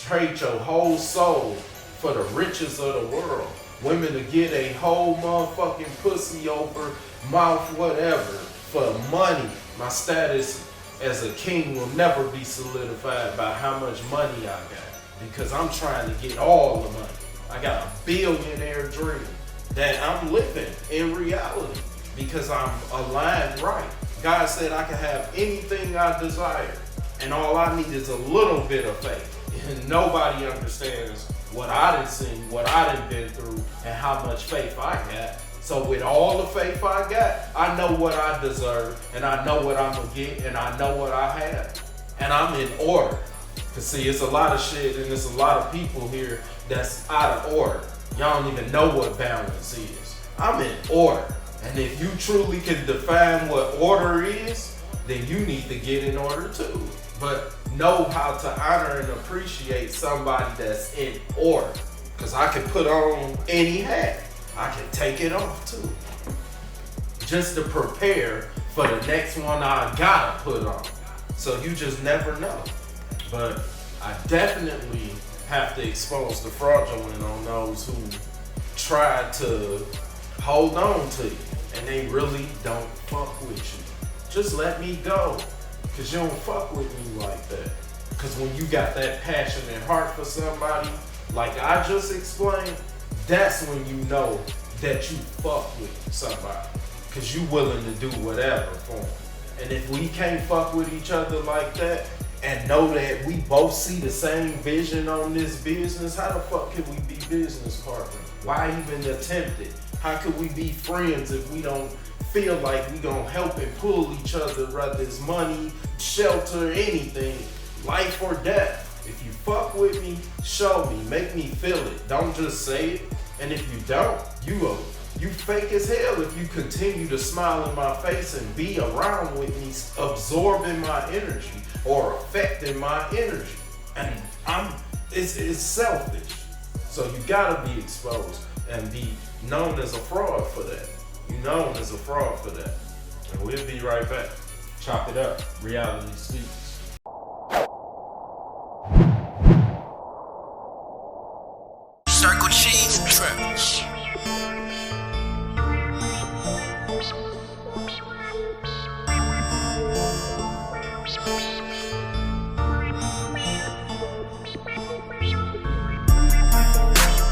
trade your whole soul for the riches of the world. Women to get a whole motherfucking pussy over mouth whatever for money. My status as a king will never be solidified by how much money I got, because I'm trying to get all the money. I got a billionaire dream that I'm living in reality because I'm aligned right. God said I can have anything I desire, and all I need is a little bit of faith. And nobody understands what I done seen, what I done been through, and how much faith I got. So with all the faith I got, I know what I deserve, and I know what I'm gonna get, and I know what I have. And I'm in order. Cause see, it's a lot of shit, and there's a lot of people here that's out of order. Y'all don't even know what balance is. I'm in order. And if you truly can define what order is, then you need to get in order too. But know how to honor and appreciate somebody that's in order. Cause I can put on any hat. I can take it off too. Just to prepare for the next one I gotta put on. So you just never know. But I definitely have to expose the fraudulent on those who try to hold on to you and they really don't fuck with you. Just let me go, cause you don't fuck with me like that. Cause when you got that passion and heart for somebody, like I just explained, that's when you know that you fuck with somebody. Cause you willing to do whatever for them. And if we can't fuck with each other like that, and know that we both see the same vision on this business, how the fuck can we be business partners? Why even attempt it? How could we be friends if we don't feel like we gonna help and pull each other, whether it's money, shelter, anything, life or death? If you fuck with me, show me, make me feel it. Don't just say it. And if you don't, you fake as hell if you continue to smile in my face and be around with me, absorbing my energy or affecting my energy. And it's selfish. So you gotta be exposed and be known as a fraud for that. You're known as a fraud for that. And we'll be right back. Chop it up. Reality speaks. Circle cheese traps.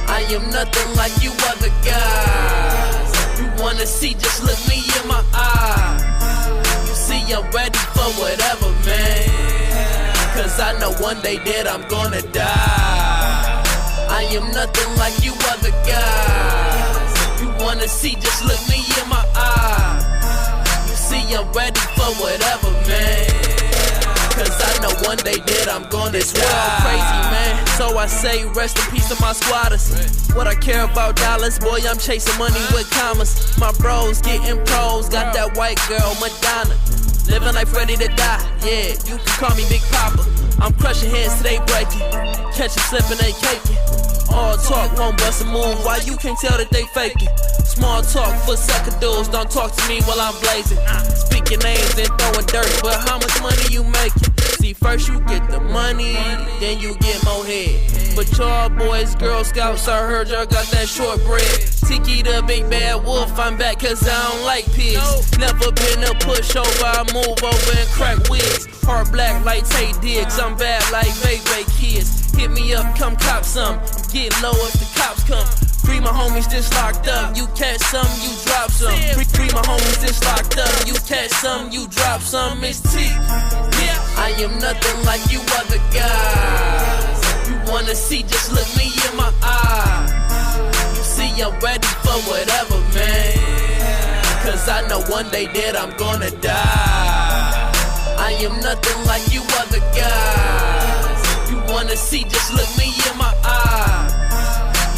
I am nothing like you other guys. You wanna see, just look me in my eyes. You see, I'm ready for whatever, man. Cause I know one day that I'm gonna die. I am nothing like you other guys. You wanna see, just look me in my eyes. You see, I'm ready for whatever, man. Cause I know one day that I'm gonna die. This world crazy, man. so I say rest in peace to my squatters. What I care about dollars, boy, I'm chasing money with commas. My bros getting pros, got that white girl, Madonna. Living life ready to die, yeah, you can call me Big Papa. I'm crushing heads till they breaking, catching slipping, they caking. All talk, won't bust a move, why you can't tell that they faking? Small talk for sucker dudes, don't talk to me while I'm blazing. Speaking names and throwing dirt, but how much money you making? See, first you get the money, then you get more head. But y'all boys, Girl Scouts, I heard y'all got that shortbread. Tiki the big bad wolf, I'm back cause I don't like pigs. Never been a pushover, I move over and crack wigs. Heart black like Tay Diggs, I'm bad like Bay kids. Hit me up, come cop some, I'm getting low if the cops come. Free my homies just locked up, you catch some, you drop some. Free my homies just locked up, you catch some, you drop some, it's T. I am nothing like you other guys. You wanna see, just look me in my eyes. You see I'm ready for whatever, man. Cause I know one day that I'm gonna die. I am nothing like you other guys. You wanna see, just look me in my eyes.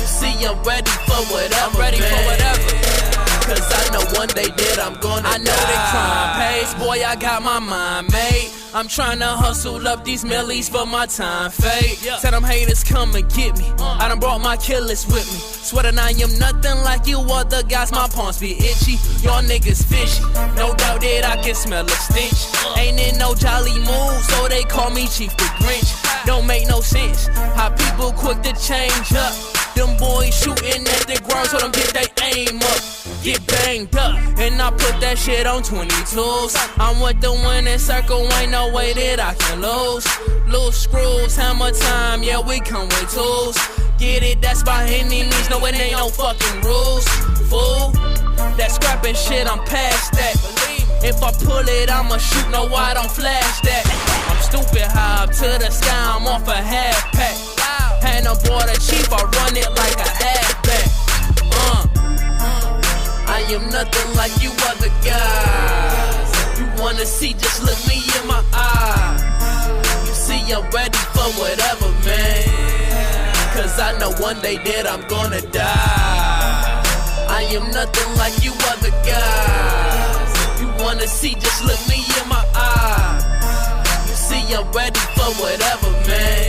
You see I'm ready for whatever, I'm ready for whatever. Cause I know one day that I'm gonna die. I know that crime pays, boy, I got my mind made. I'm tryna hustle up these millies for my time fade. Tell them haters come and get me. I done brought my killers with me. Sweatin' I am nothing like you other guys, my palms be itchy. Y'all niggas fishy, no doubt that I can smell a stench. Ain't in no jolly mood, so they call me Chief the Grinch. Don't make no sense, how people quick to change up. Them boys shooting at the ground, so them get they aim up. Get banged up, and I put that shit on 22s. I'm with the winning circle, ain't no way that I can lose. Loose screws, hammer time, yeah, we come with tools. Get it, that's by any means, no, it ain't no fucking rules. Fool, that scrapping shit, I'm past that. If I pull it, I'ma shoot, no, I don't flash that. I'm stupid high up to the sky, I'm off a half pack. And I'm bored of chief, I run it like a halfback. I am nothing like you other guys. You wanna see, just look me in my eyes. You see I'm ready for whatever, man. Cause I know one day that I'm gonna die. I am nothing like you other guys. You wanna see, just look me in my eyes. You see I'm ready for whatever, man.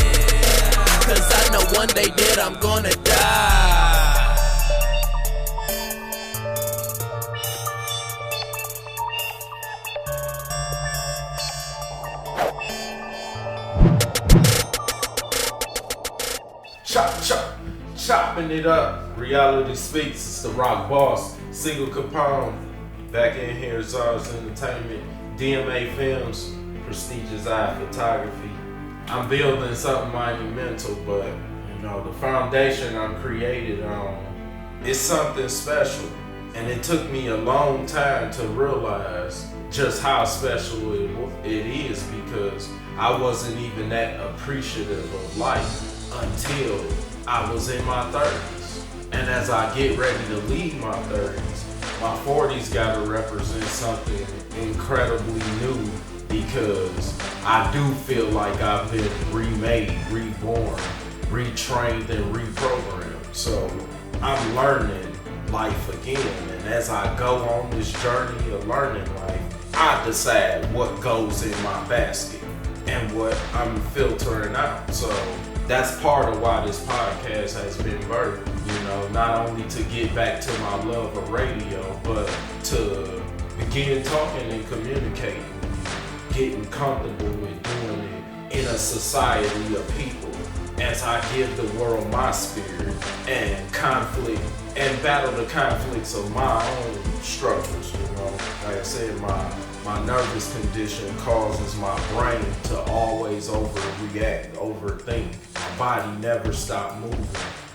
Cause I know one day that I'm gonna die. Chopping it up. Reality Speaks. It's the Rock Boss, SiegelCapone. Back in here, Czars Entertainment, DMA Films, Prestigious Eye Photography. I'm building something monumental, but you know the foundation I'm created on is something special, and it took me a long time to realize just how special it is because I wasn't even that appreciative of life until I was in my 30s. And as I get ready to leave my 30s, my 40s gotta represent something incredibly new because I do feel like I've been remade, reborn, retrained, and reprogrammed. So I'm learning life again. And as I go on this journey of learning life, I decide what goes in my basket and what I'm filtering out. So that's part of why this podcast has been birthed, you know, not only to get back to my love of radio, but to begin talking and communicating, getting comfortable with doing it in a society of people as I give the world my spirit and conflict and battle the conflicts of my own struggles, you know. Like I said, my nervous condition causes my brain to always overreact, overthink. My body never stop moving.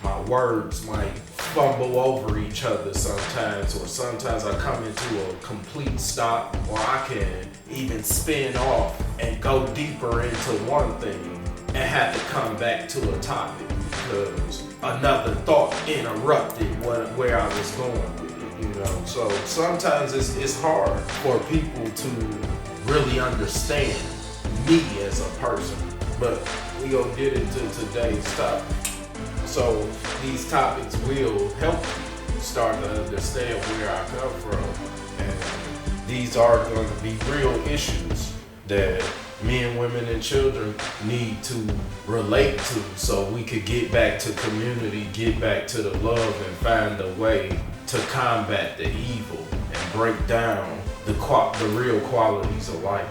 My words might fumble over each other sometimes, or sometimes I come into a complete stop, or I can even spin off and go deeper into one thing and have to come back to a topic because another thought interrupted where I was going with it, you know. So sometimes it's hard for people to really understand me as a person But we gonna get into today's topic. So these topics will help you start to understand where I come from. And these are going to be real issues that men, women, and children need to relate to so we could get back to community, get back to the love, and find a way to combat the evil and break down the real qualities of life.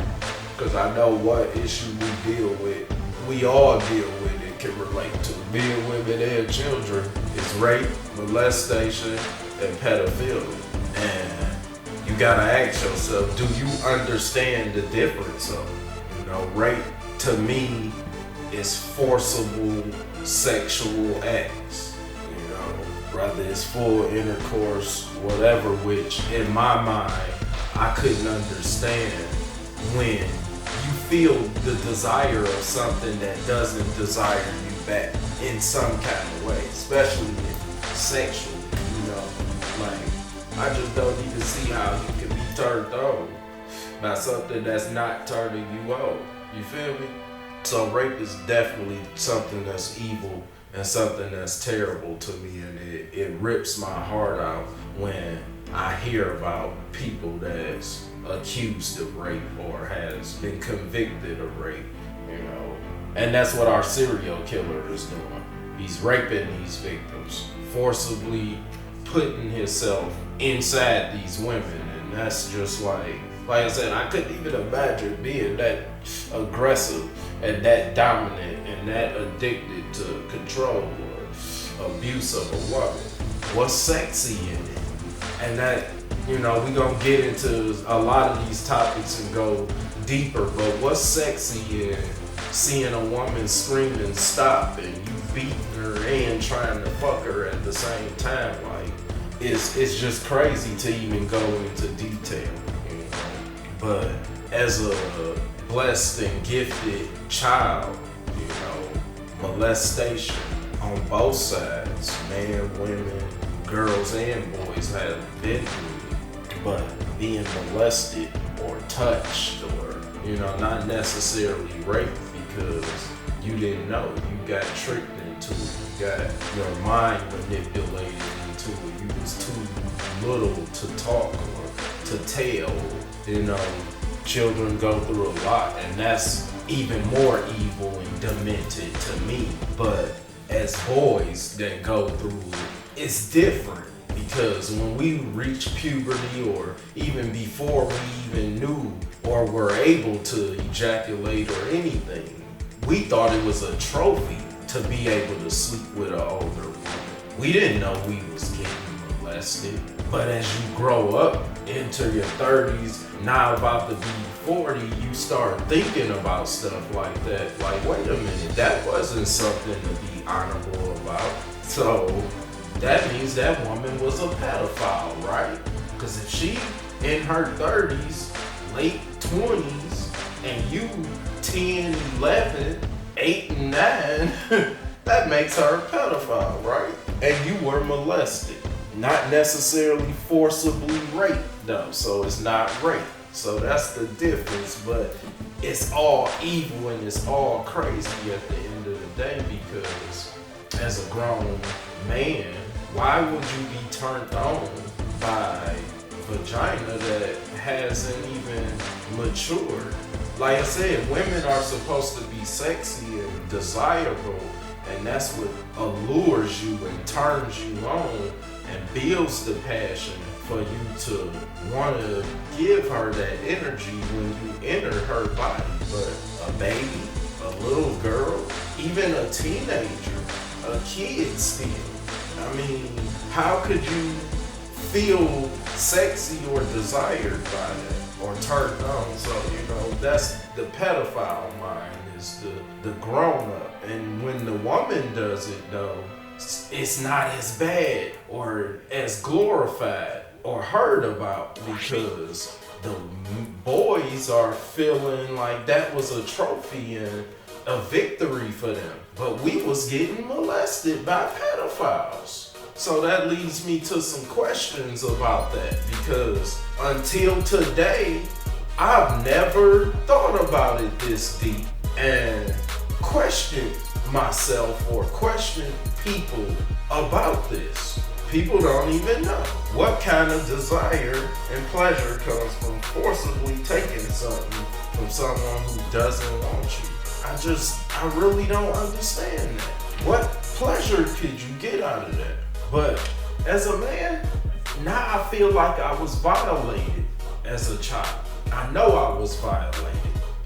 Because I know what issue we deal with, we all deal with it, can relate to. Men, women, and children is rape, molestation, and pedophilia. And you gotta ask yourself, do you understand the difference of it? You know, rape to me is forcible sexual acts. You know, whether it's full intercourse, whatever, which in my mind, I couldn't understand when you feel the desire of something that doesn't desire you back in some kind of way, especially sexually, you know. Like, I just don't even see how you can be turned on by something that's not turning you on. You feel me? So rape is definitely something that's evil and something that's terrible to me, and it rips my heart out when I hear about people that's accused of rape or has been convicted of rape, you know. And that's what our serial killer is doing. He's raping these victims, forcibly putting himself inside these women, and that's just like I said, I couldn't even imagine being that aggressive and that dominant and that addicted to control or abuse of a woman. What's sexy in it? And that, you know, we gonna get into a lot of these topics and go deeper, but what's sexy in seeing a woman screaming stop and you beating her and trying to fuck her at the same time? Like, it's just crazy to even go into detail, you know? But as a blessed and gifted child, you know, molestation on both sides, men, women, girls and boys have been through it, but being molested or touched or, you know, not necessarily raped because you didn't know, you got tricked into it, you got your mind manipulated into it, you was too little to talk or to tell, you know. Children go through a lot, and that's even more evil and demented to me. But as boys that go through it, it's different, because when we reach puberty or even before we even knew or were able to ejaculate or anything, we thought it was a trophy to be able to sleep with an older woman. We didn't know we was getting molested. But as you grow up, enter your 30s, now about to be 40, you start thinking about stuff like that. Like, wait a minute, that wasn't something to be honorable about. So that means that woman was a pedophile, right? Because if she in her 30s, late 20s, and you 10, 11, 8, and 9, that makes her a pedophile, right? And you were molested. Not necessarily forcibly raped, though, so it's not rape. So that's the difference, but it's all evil and it's all crazy at the end of the day, because as a grown man, why would you be turned on by vagina that hasn't even matured? Like I said, women are supposed to be sexy and desirable, and that's what allures you and turns you on and builds the passion for you to want to give her that energy when you enter her body. But a baby, a little girl, even a teenager, a kid still. I mean, how could you feel sexy or desired by that or turned on? So, you know, that's the pedophile mind, is the grown up. And when the woman does it, though, it's not as bad or as glorified or heard about, because the boys are feeling like that was a trophy and a victory for them. But we was getting molested by pedophiles. So that leads me to some questions about that, because until today, I've never thought about it this deep. And question myself or question people about this. People don't even know what kind of desire and pleasure comes from forcibly taking something from someone who doesn't want you. I really don't understand that. What pleasure could you get out of that? But as a man, now I feel like I was violated as a child. I know I was violated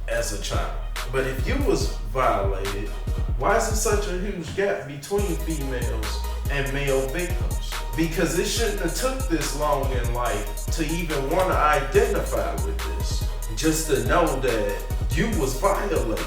as a child. But if you was violated, why is there such a huge gap between females and male victims? Because it shouldn't have took this long in life to even want to identify with this. Just to know that you was violated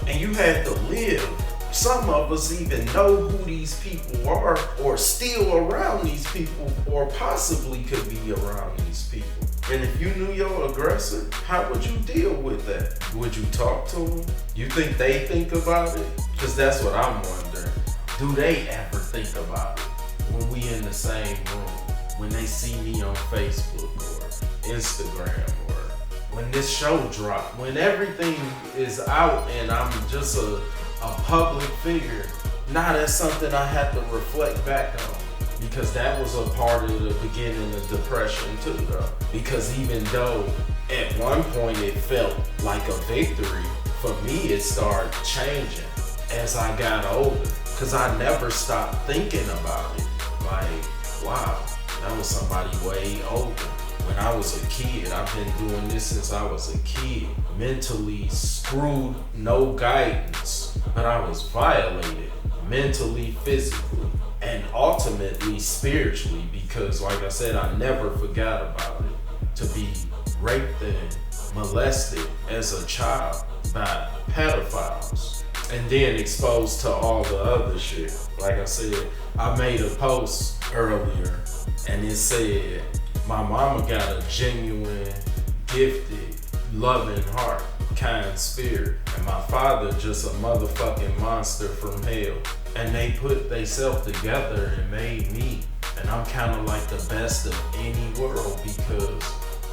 and you had to live. Some of us even know who these people are or still around these people or possibly could be around these people. And if you knew your aggressor, how would you deal with that? Would you talk to them? You think they think about it? Because that's what I'm wondering. Do they ever think about it when we in the same room? When they see me on Facebook or Instagram or when this show drops, when everything is out and I'm just a public figure, now that's something I have to reflect back on. Because that was a part of the beginning of depression too, though. Because even though at one point it felt like a victory, for me it started changing as I got older. Because I never stopped thinking about it. Like, wow, that was somebody way older. When I was a kid, I've been doing this since I was a kid. Mentally screwed, no guidance. But I was violated mentally, physically, and ultimately spiritually, because like I said, I never forgot about it. To be raped and molested as a child by pedophiles and then exposed to all the other shit. Like I said, I made a post earlier and it said, my mama got a genuine, gifted, loving heart, kind spirit, and my father just a motherfucking monster from hell. And they put themselves together and made me. And I'm kind of like the best of any world because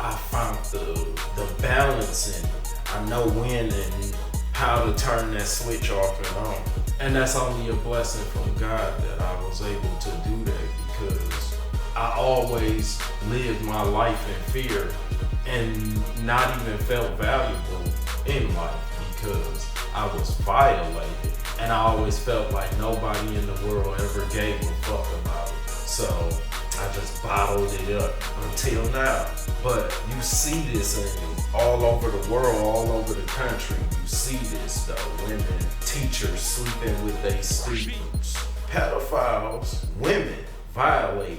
I found the balance in it. I know when and how to turn that switch off and on. And that's only a blessing from God that I was able to do that, because I always lived my life in fear and not even felt valuable in life because I was violated. And I always felt like nobody in the world ever gave a fuck about it. So I just bottled it up until now. But you see this all over the world, all over the country. You see this though. Women, teachers sleeping with their students. Pedophiles, women violating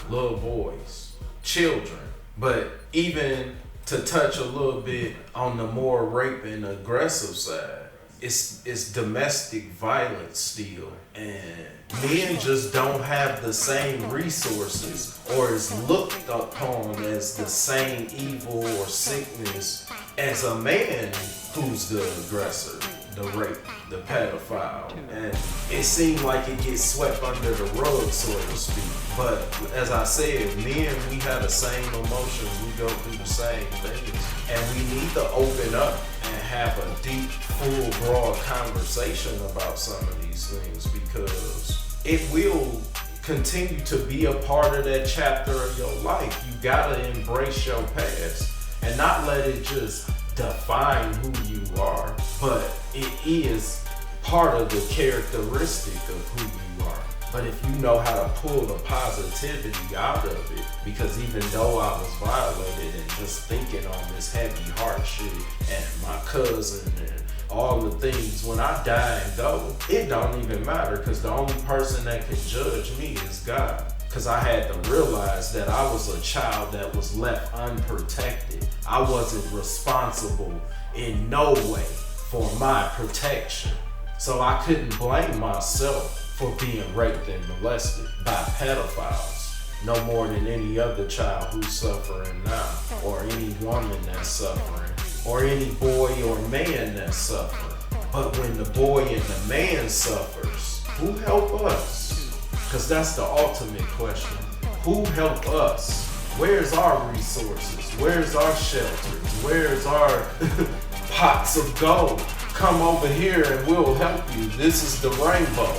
little boys, children. But even to touch a little bit on the more rape and aggressive side, it's domestic violence still, and men just don't have the same resources or is looked upon as the same evil or sickness as a man who's the aggressor, the rape, the pedophile. And it seemed like it gets swept under the rug, so to speak. But as I said, men, we have the same emotions, we go through the same things, and we need to open up and have a deep, full, broad conversation about some of these things, because it will continue to be a part of that chapter of your life. You gotta embrace your past and not let it just define who you are, but it is part of the characteristic of who you are. But if you know how to pull the positivity out of it, because even though I was violated and just thinking on this heavy heart shit and my cousin and all the things, when I die and go, it don't even matter, because the only person that can judge me is God. Because I had to realize that I was a child that was left unprotected. I wasn't responsible in no way for my protection. So I couldn't blame myself for being raped and molested by pedophiles, no more than any other child who's suffering now, or any woman that's suffering, or any boy or man that's suffering. But when the boy and the man suffers, who help us? Because that's the ultimate question. Who help us? Where's our resources? Where's our shelters? Where's our pots of gold? come over here and we'll help you. This is the rainbow.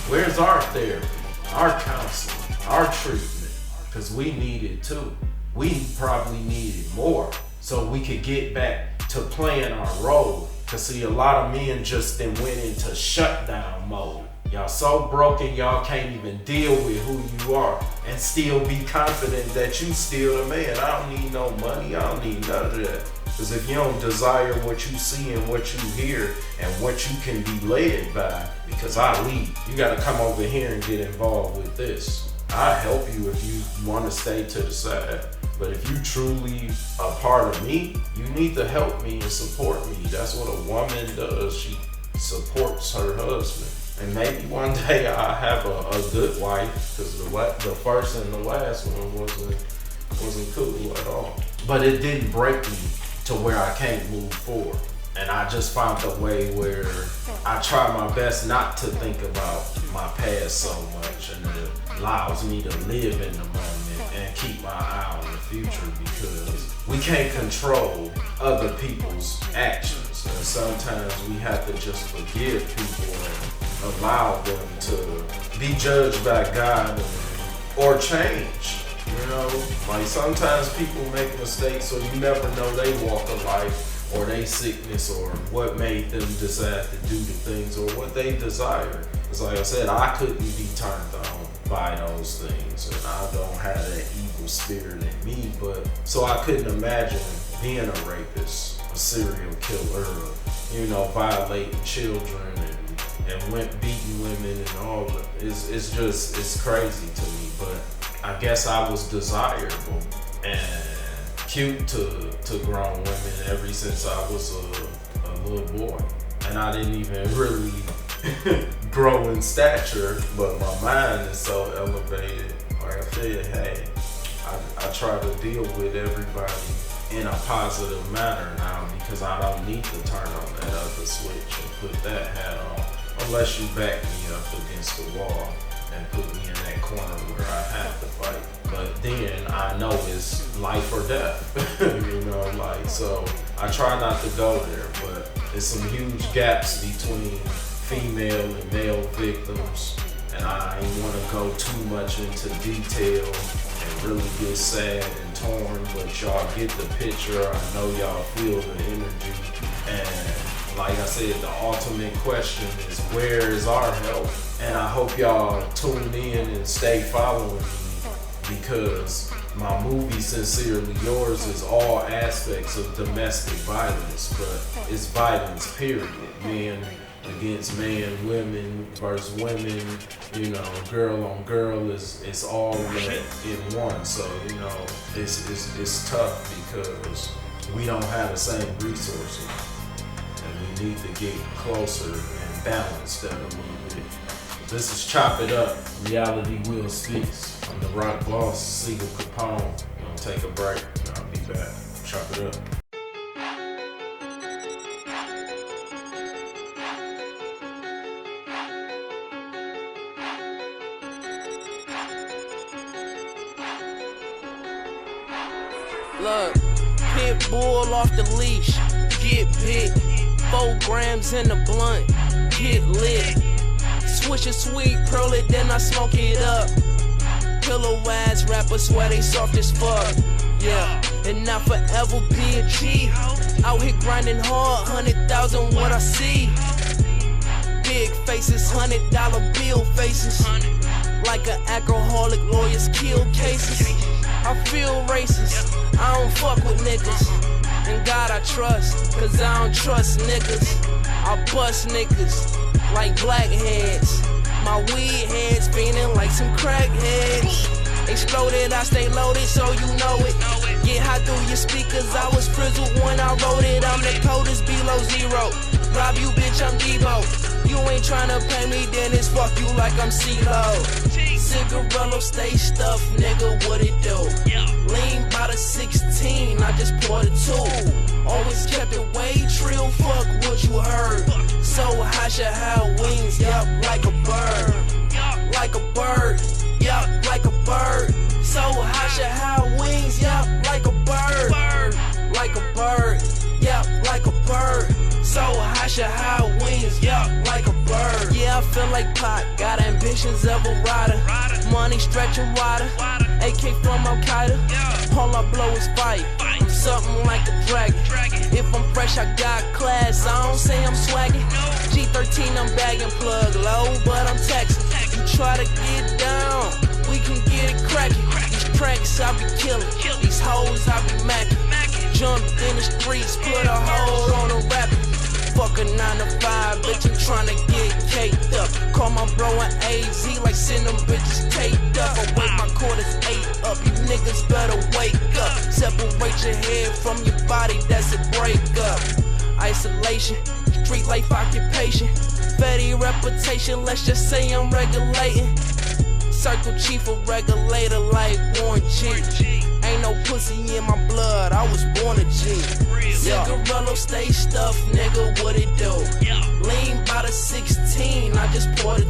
Where's our therapy, our counseling, our treatment? Because we need it too. We probably need it more so we could get back to playing our role. Because see, a lot of men just then went into shutdown mode. Y'all so broken, y'all can't even deal with who you are and still be confident that you still the man. I don't need no money, I don't need none of that. Because if you don't desire what you see and what you hear and what you can be led by, because I lead, you gotta come over here and get involved with this. I'll help you if you wanna stay to the side. But if you truly a part of me, you need to help me and support me. That's what a woman does. She supports her husband. And maybe one day I'll have a good wife, because the first and the last one wasn't cool at all. But it didn't break me to where I can't move forward. And I just found a way where I try my best not to think about my past so much, and it allows me to live in the moment and keep my eye on the future, because we can't control other people's actions. And sometimes we have to just forgive people and allow them to be judged by God or change. You know, like sometimes people make mistakes, so you never know they walk of life or they sickness or what made them decide to do the things or what they desire. It's like I said, I couldn't be turned on by those things, and I don't have that evil spirit in me, but so I couldn't imagine being a rapist, a serial killer, you know, violating children and beating women and all of it. It's crazy to me, but I guess I was desirable and cute to grown women ever since I was a little boy. And I didn't even really grow in stature, but my mind is so elevated. Like I said, hey, I try to deal with everybody in a positive manner now, because I don't need to turn on that other switch and put that hat on, unless you back me up against the wall and put me in that corner where I have to fight. But then I know it's life or death, you know, like, so I try not to go there, but there's some huge gaps between female and male victims, and I ain't want to go too much into detail and really get sad and torn, but y'all get the picture. I know y'all feel the energy, and like I said, the ultimate question is, where is our help? And I hope y'all tune in and stay following me, because my movie Sincerely Yours is all aspects of domestic violence, but it's violence period. Man against man, women versus women, you know, girl on girl, it's all that in one. So, you know, it's tough because we don't have the same resources, and we need to get closer and balance that a little bit. This is Chop It Up, Reality Will Speaks. I'm the rock boss, SiegelCapone. I'm gonna take a break and I'll be back. Chop it up. Look, pit bull off the leash, get bit, 4 grams in the blunt, get lit. Swish a sweet, pearl it, then I smoke it up. Pillow ass rappers swear they soft as fuck. Yeah, and I forever be a G. Out here grinding hard, 100,000 what I see. Big faces, $100 bill faces. Like an alcoholic, lawyers kill cases. I feel racist, I don't fuck with niggas. And God I trust, cause I don't trust niggas. I bust niggas like blackheads. My weed heads feeling like some crackheads. Exploded, I stay loaded, so you know it. Get hot through your speakers, I was frizzled when I wrote it. I'm the coldest below zero. Rob you, bitch, I'm Debo. You ain't tryna pay me, then it's fuck you like I'm CeeLo. Cigarello, stay stuffed, nigga, what it do? Lean by the 16, I just poured a 2. Always kept it way trill, fuck what you heard. So high should have wings, yup, like a bird. Like a bird, yup, like a bird. So high should have wings, yup, like a bird. Like a bird, yup, like a bird. So high should have I feel like Pac, got ambitions of a rider. Money stretching wider, AK from Al-Qaeda. All I blow is fight, I'm something like a dragon. If I'm fresh, I got class, I don't say I'm swagging. G13, I'm bagging, plug low, but I'm texting. You try to get down, we can get it cracking. These tracks I be killing, these hoes I be macking. Jumped in the streets, put a hold on a rapper. Fuck a 9 to 5, bitch, I'm tryna get caked up. Call my bro an AZ, like send them bitches taped up. I wake my quarters 8 up, you niggas better wake up. Separate your head from your body, that's a breakup. Isolation, street life occupation. Fetty reputation, let's just say I'm regulating. Circle chief or regulator like Warren G. Ain't no pussy in my blood, I was born a G. Cigarillo stay stuffed, nigga, what it do? Lean by the 16, I just poured a 2.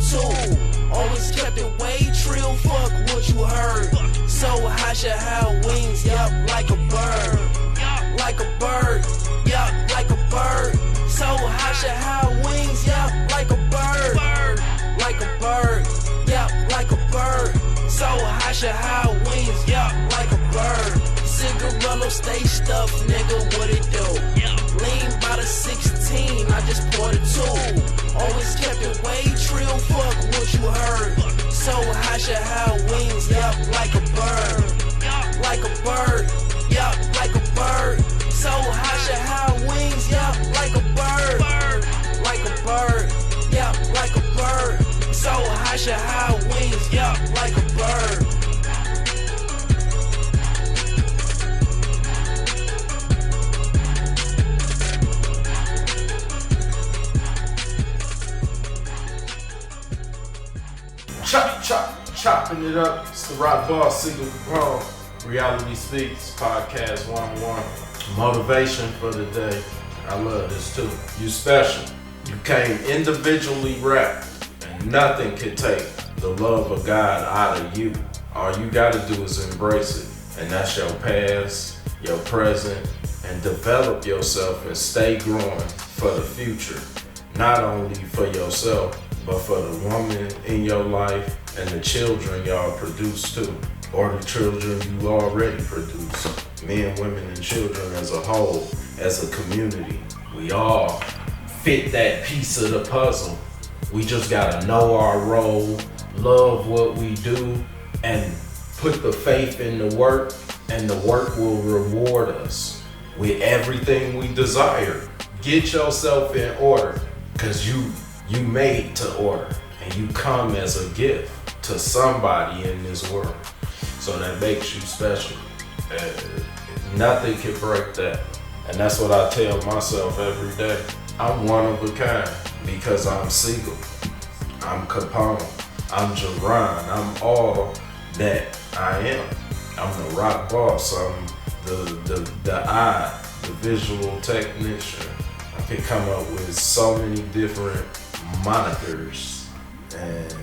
Always kept it way trill, fuck what you heard. So high should have wings, yup, like a bird. Like a bird, yup, like a bird. So high should have wings, yup, like a bird. Like a bird, yup, like a bird. So high should have wings, yup, like a bird. Cigarillo stay stuffed, nigga, what it do? Lean by the 16, I just poured a 2. Always kept it way trill, fuck what you heard. So high should have wings, yup, like a bird. Like a bird, yup, like a bird. So high should have wings, yup, like a bird. Like a bird, yup, like a bird. So high should have wings, yup, like a bird. Chopping it up. It's the Rock Boss, SiegelCapone. Reality Speaks, Podcast 101. Motivation for the day. I love this too. You special. You came individually wrapped, and nothing can take the love of God out of you. All you gotta do is embrace it, and that's your past, your present, and develop yourself and stay growing for the future. Not only for yourself, but for the woman in your life and the children y'all produce too, or the children you already produce. Men, women, and children as a whole, as a community. We all fit that piece of the puzzle. We just gotta know our role, love what we do, and put the faith in the work, and the work will reward us with everything we desire. Get yourself in order, cause you made to order, and you come as a gift to somebody in this world. So that makes you special. Nothing can break that. And that's what I tell myself every day. I'm one of a kind because I'm Siegel. I'm Capone. I'm Jerron. I'm all that I am. I'm the rock boss. I'm the eye, the visual technician. I can come up with so many different monikers. And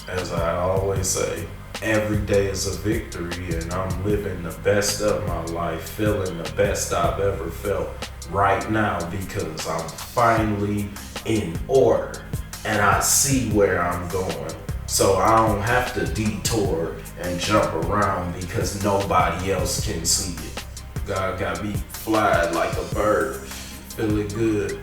as I always say, every day is a victory, and I'm living the best of my life, feeling the best I've ever felt right now because I'm finally in order and I see where I'm going. So I don't have to detour and jump around because nobody else can see it. God got me flying like a bird, feeling good.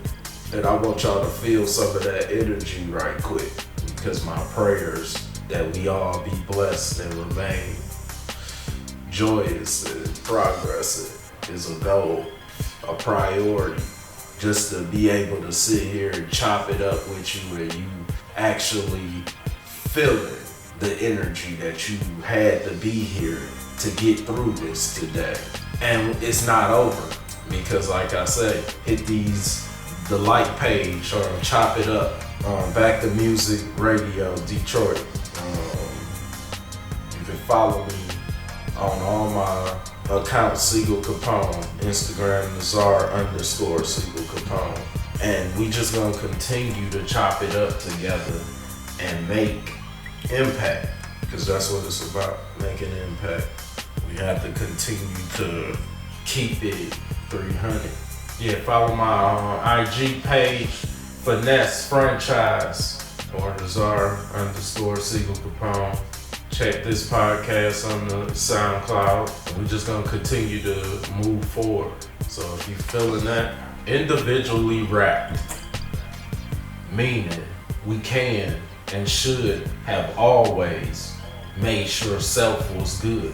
And I want y'all to feel some of that energy right quick, because my prayers that we all be blessed and remain joyous and progressive is a goal, a priority. Just to be able to sit here and chop it up with you and you actually feeling the energy that you had to be here to get through this today. And it's not over, because like I say, hit the like page or chop it up on Back to Music Radio Detroit. You can follow me on all my accounts, SiegelCapone, Instagram, Nazar_SiegelCapone. And we just gonna continue to chop it up together and make impact, because that's what it's about, making impact. We have to continue to keep it 300. Yeah, follow my IG page, Finesse Franchise. or Desire_SiegelCapone. Check this podcast on the SoundCloud. We're just gonna continue to move forward. So if you're feeling that, individually wrapped, meaning we can and should have always made sure self was good.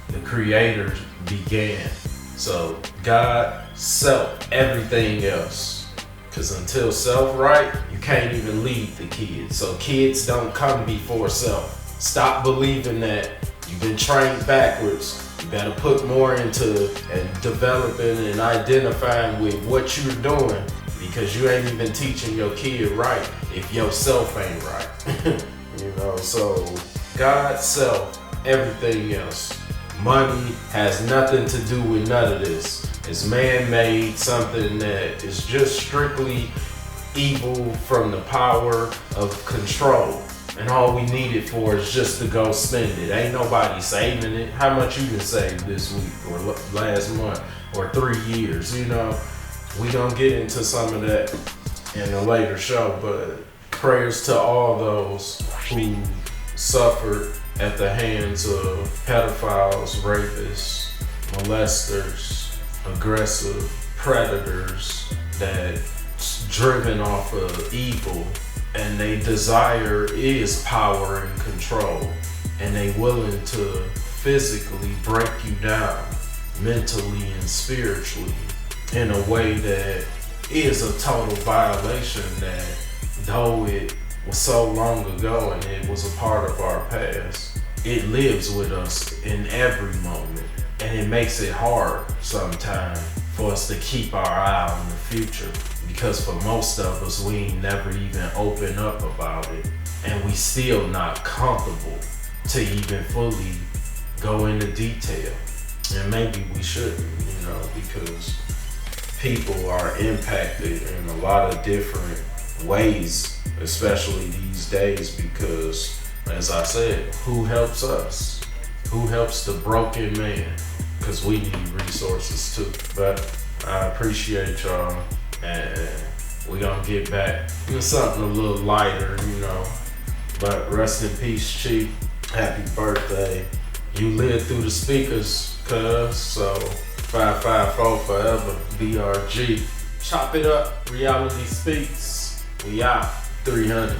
The creator began. So God, self, everything else. Because until self right, you can't even lead the kids. So kids don't come before self. Stop believing that you've been trained backwards. You better put more into and developing and identifying with what you're doing, because you ain't even teaching your kid right if yourself ain't right. So God, self, everything else. Money has nothing to do with none of this. It's man-made, something that is just strictly evil from the power of control. And all we need it for is just to go spend it. Ain't nobody saving it. How much you can save this week or last month or 3 years, We gonna get into some of that in a later show, but prayers to all those who suffered at the hands of pedophiles, rapists, molesters, aggressive predators that's driven off of evil, and they desire is power and control, and they willing to physically break you down mentally and spiritually in a way that is a total violation, that though it was so long ago and it was a part of our past, it lives with us in every moment, and it makes it hard sometimes for us to keep our eye on the future, because for most of us, we ain't never even open up about it, and we still not comfortable to even fully go into detail. And maybe we shouldn't, because people are impacted in a lot of different ways, especially these days, because as I said, who helps us? Who helps the broken man? Because we need resources too. But I appreciate y'all, and we're gonna get back to something a little lighter, But rest in peace, Chief. Happy birthday. You lived through the speakers, cuz, so 554 forever, BRG. Chop it up, reality speaks. We out. 300.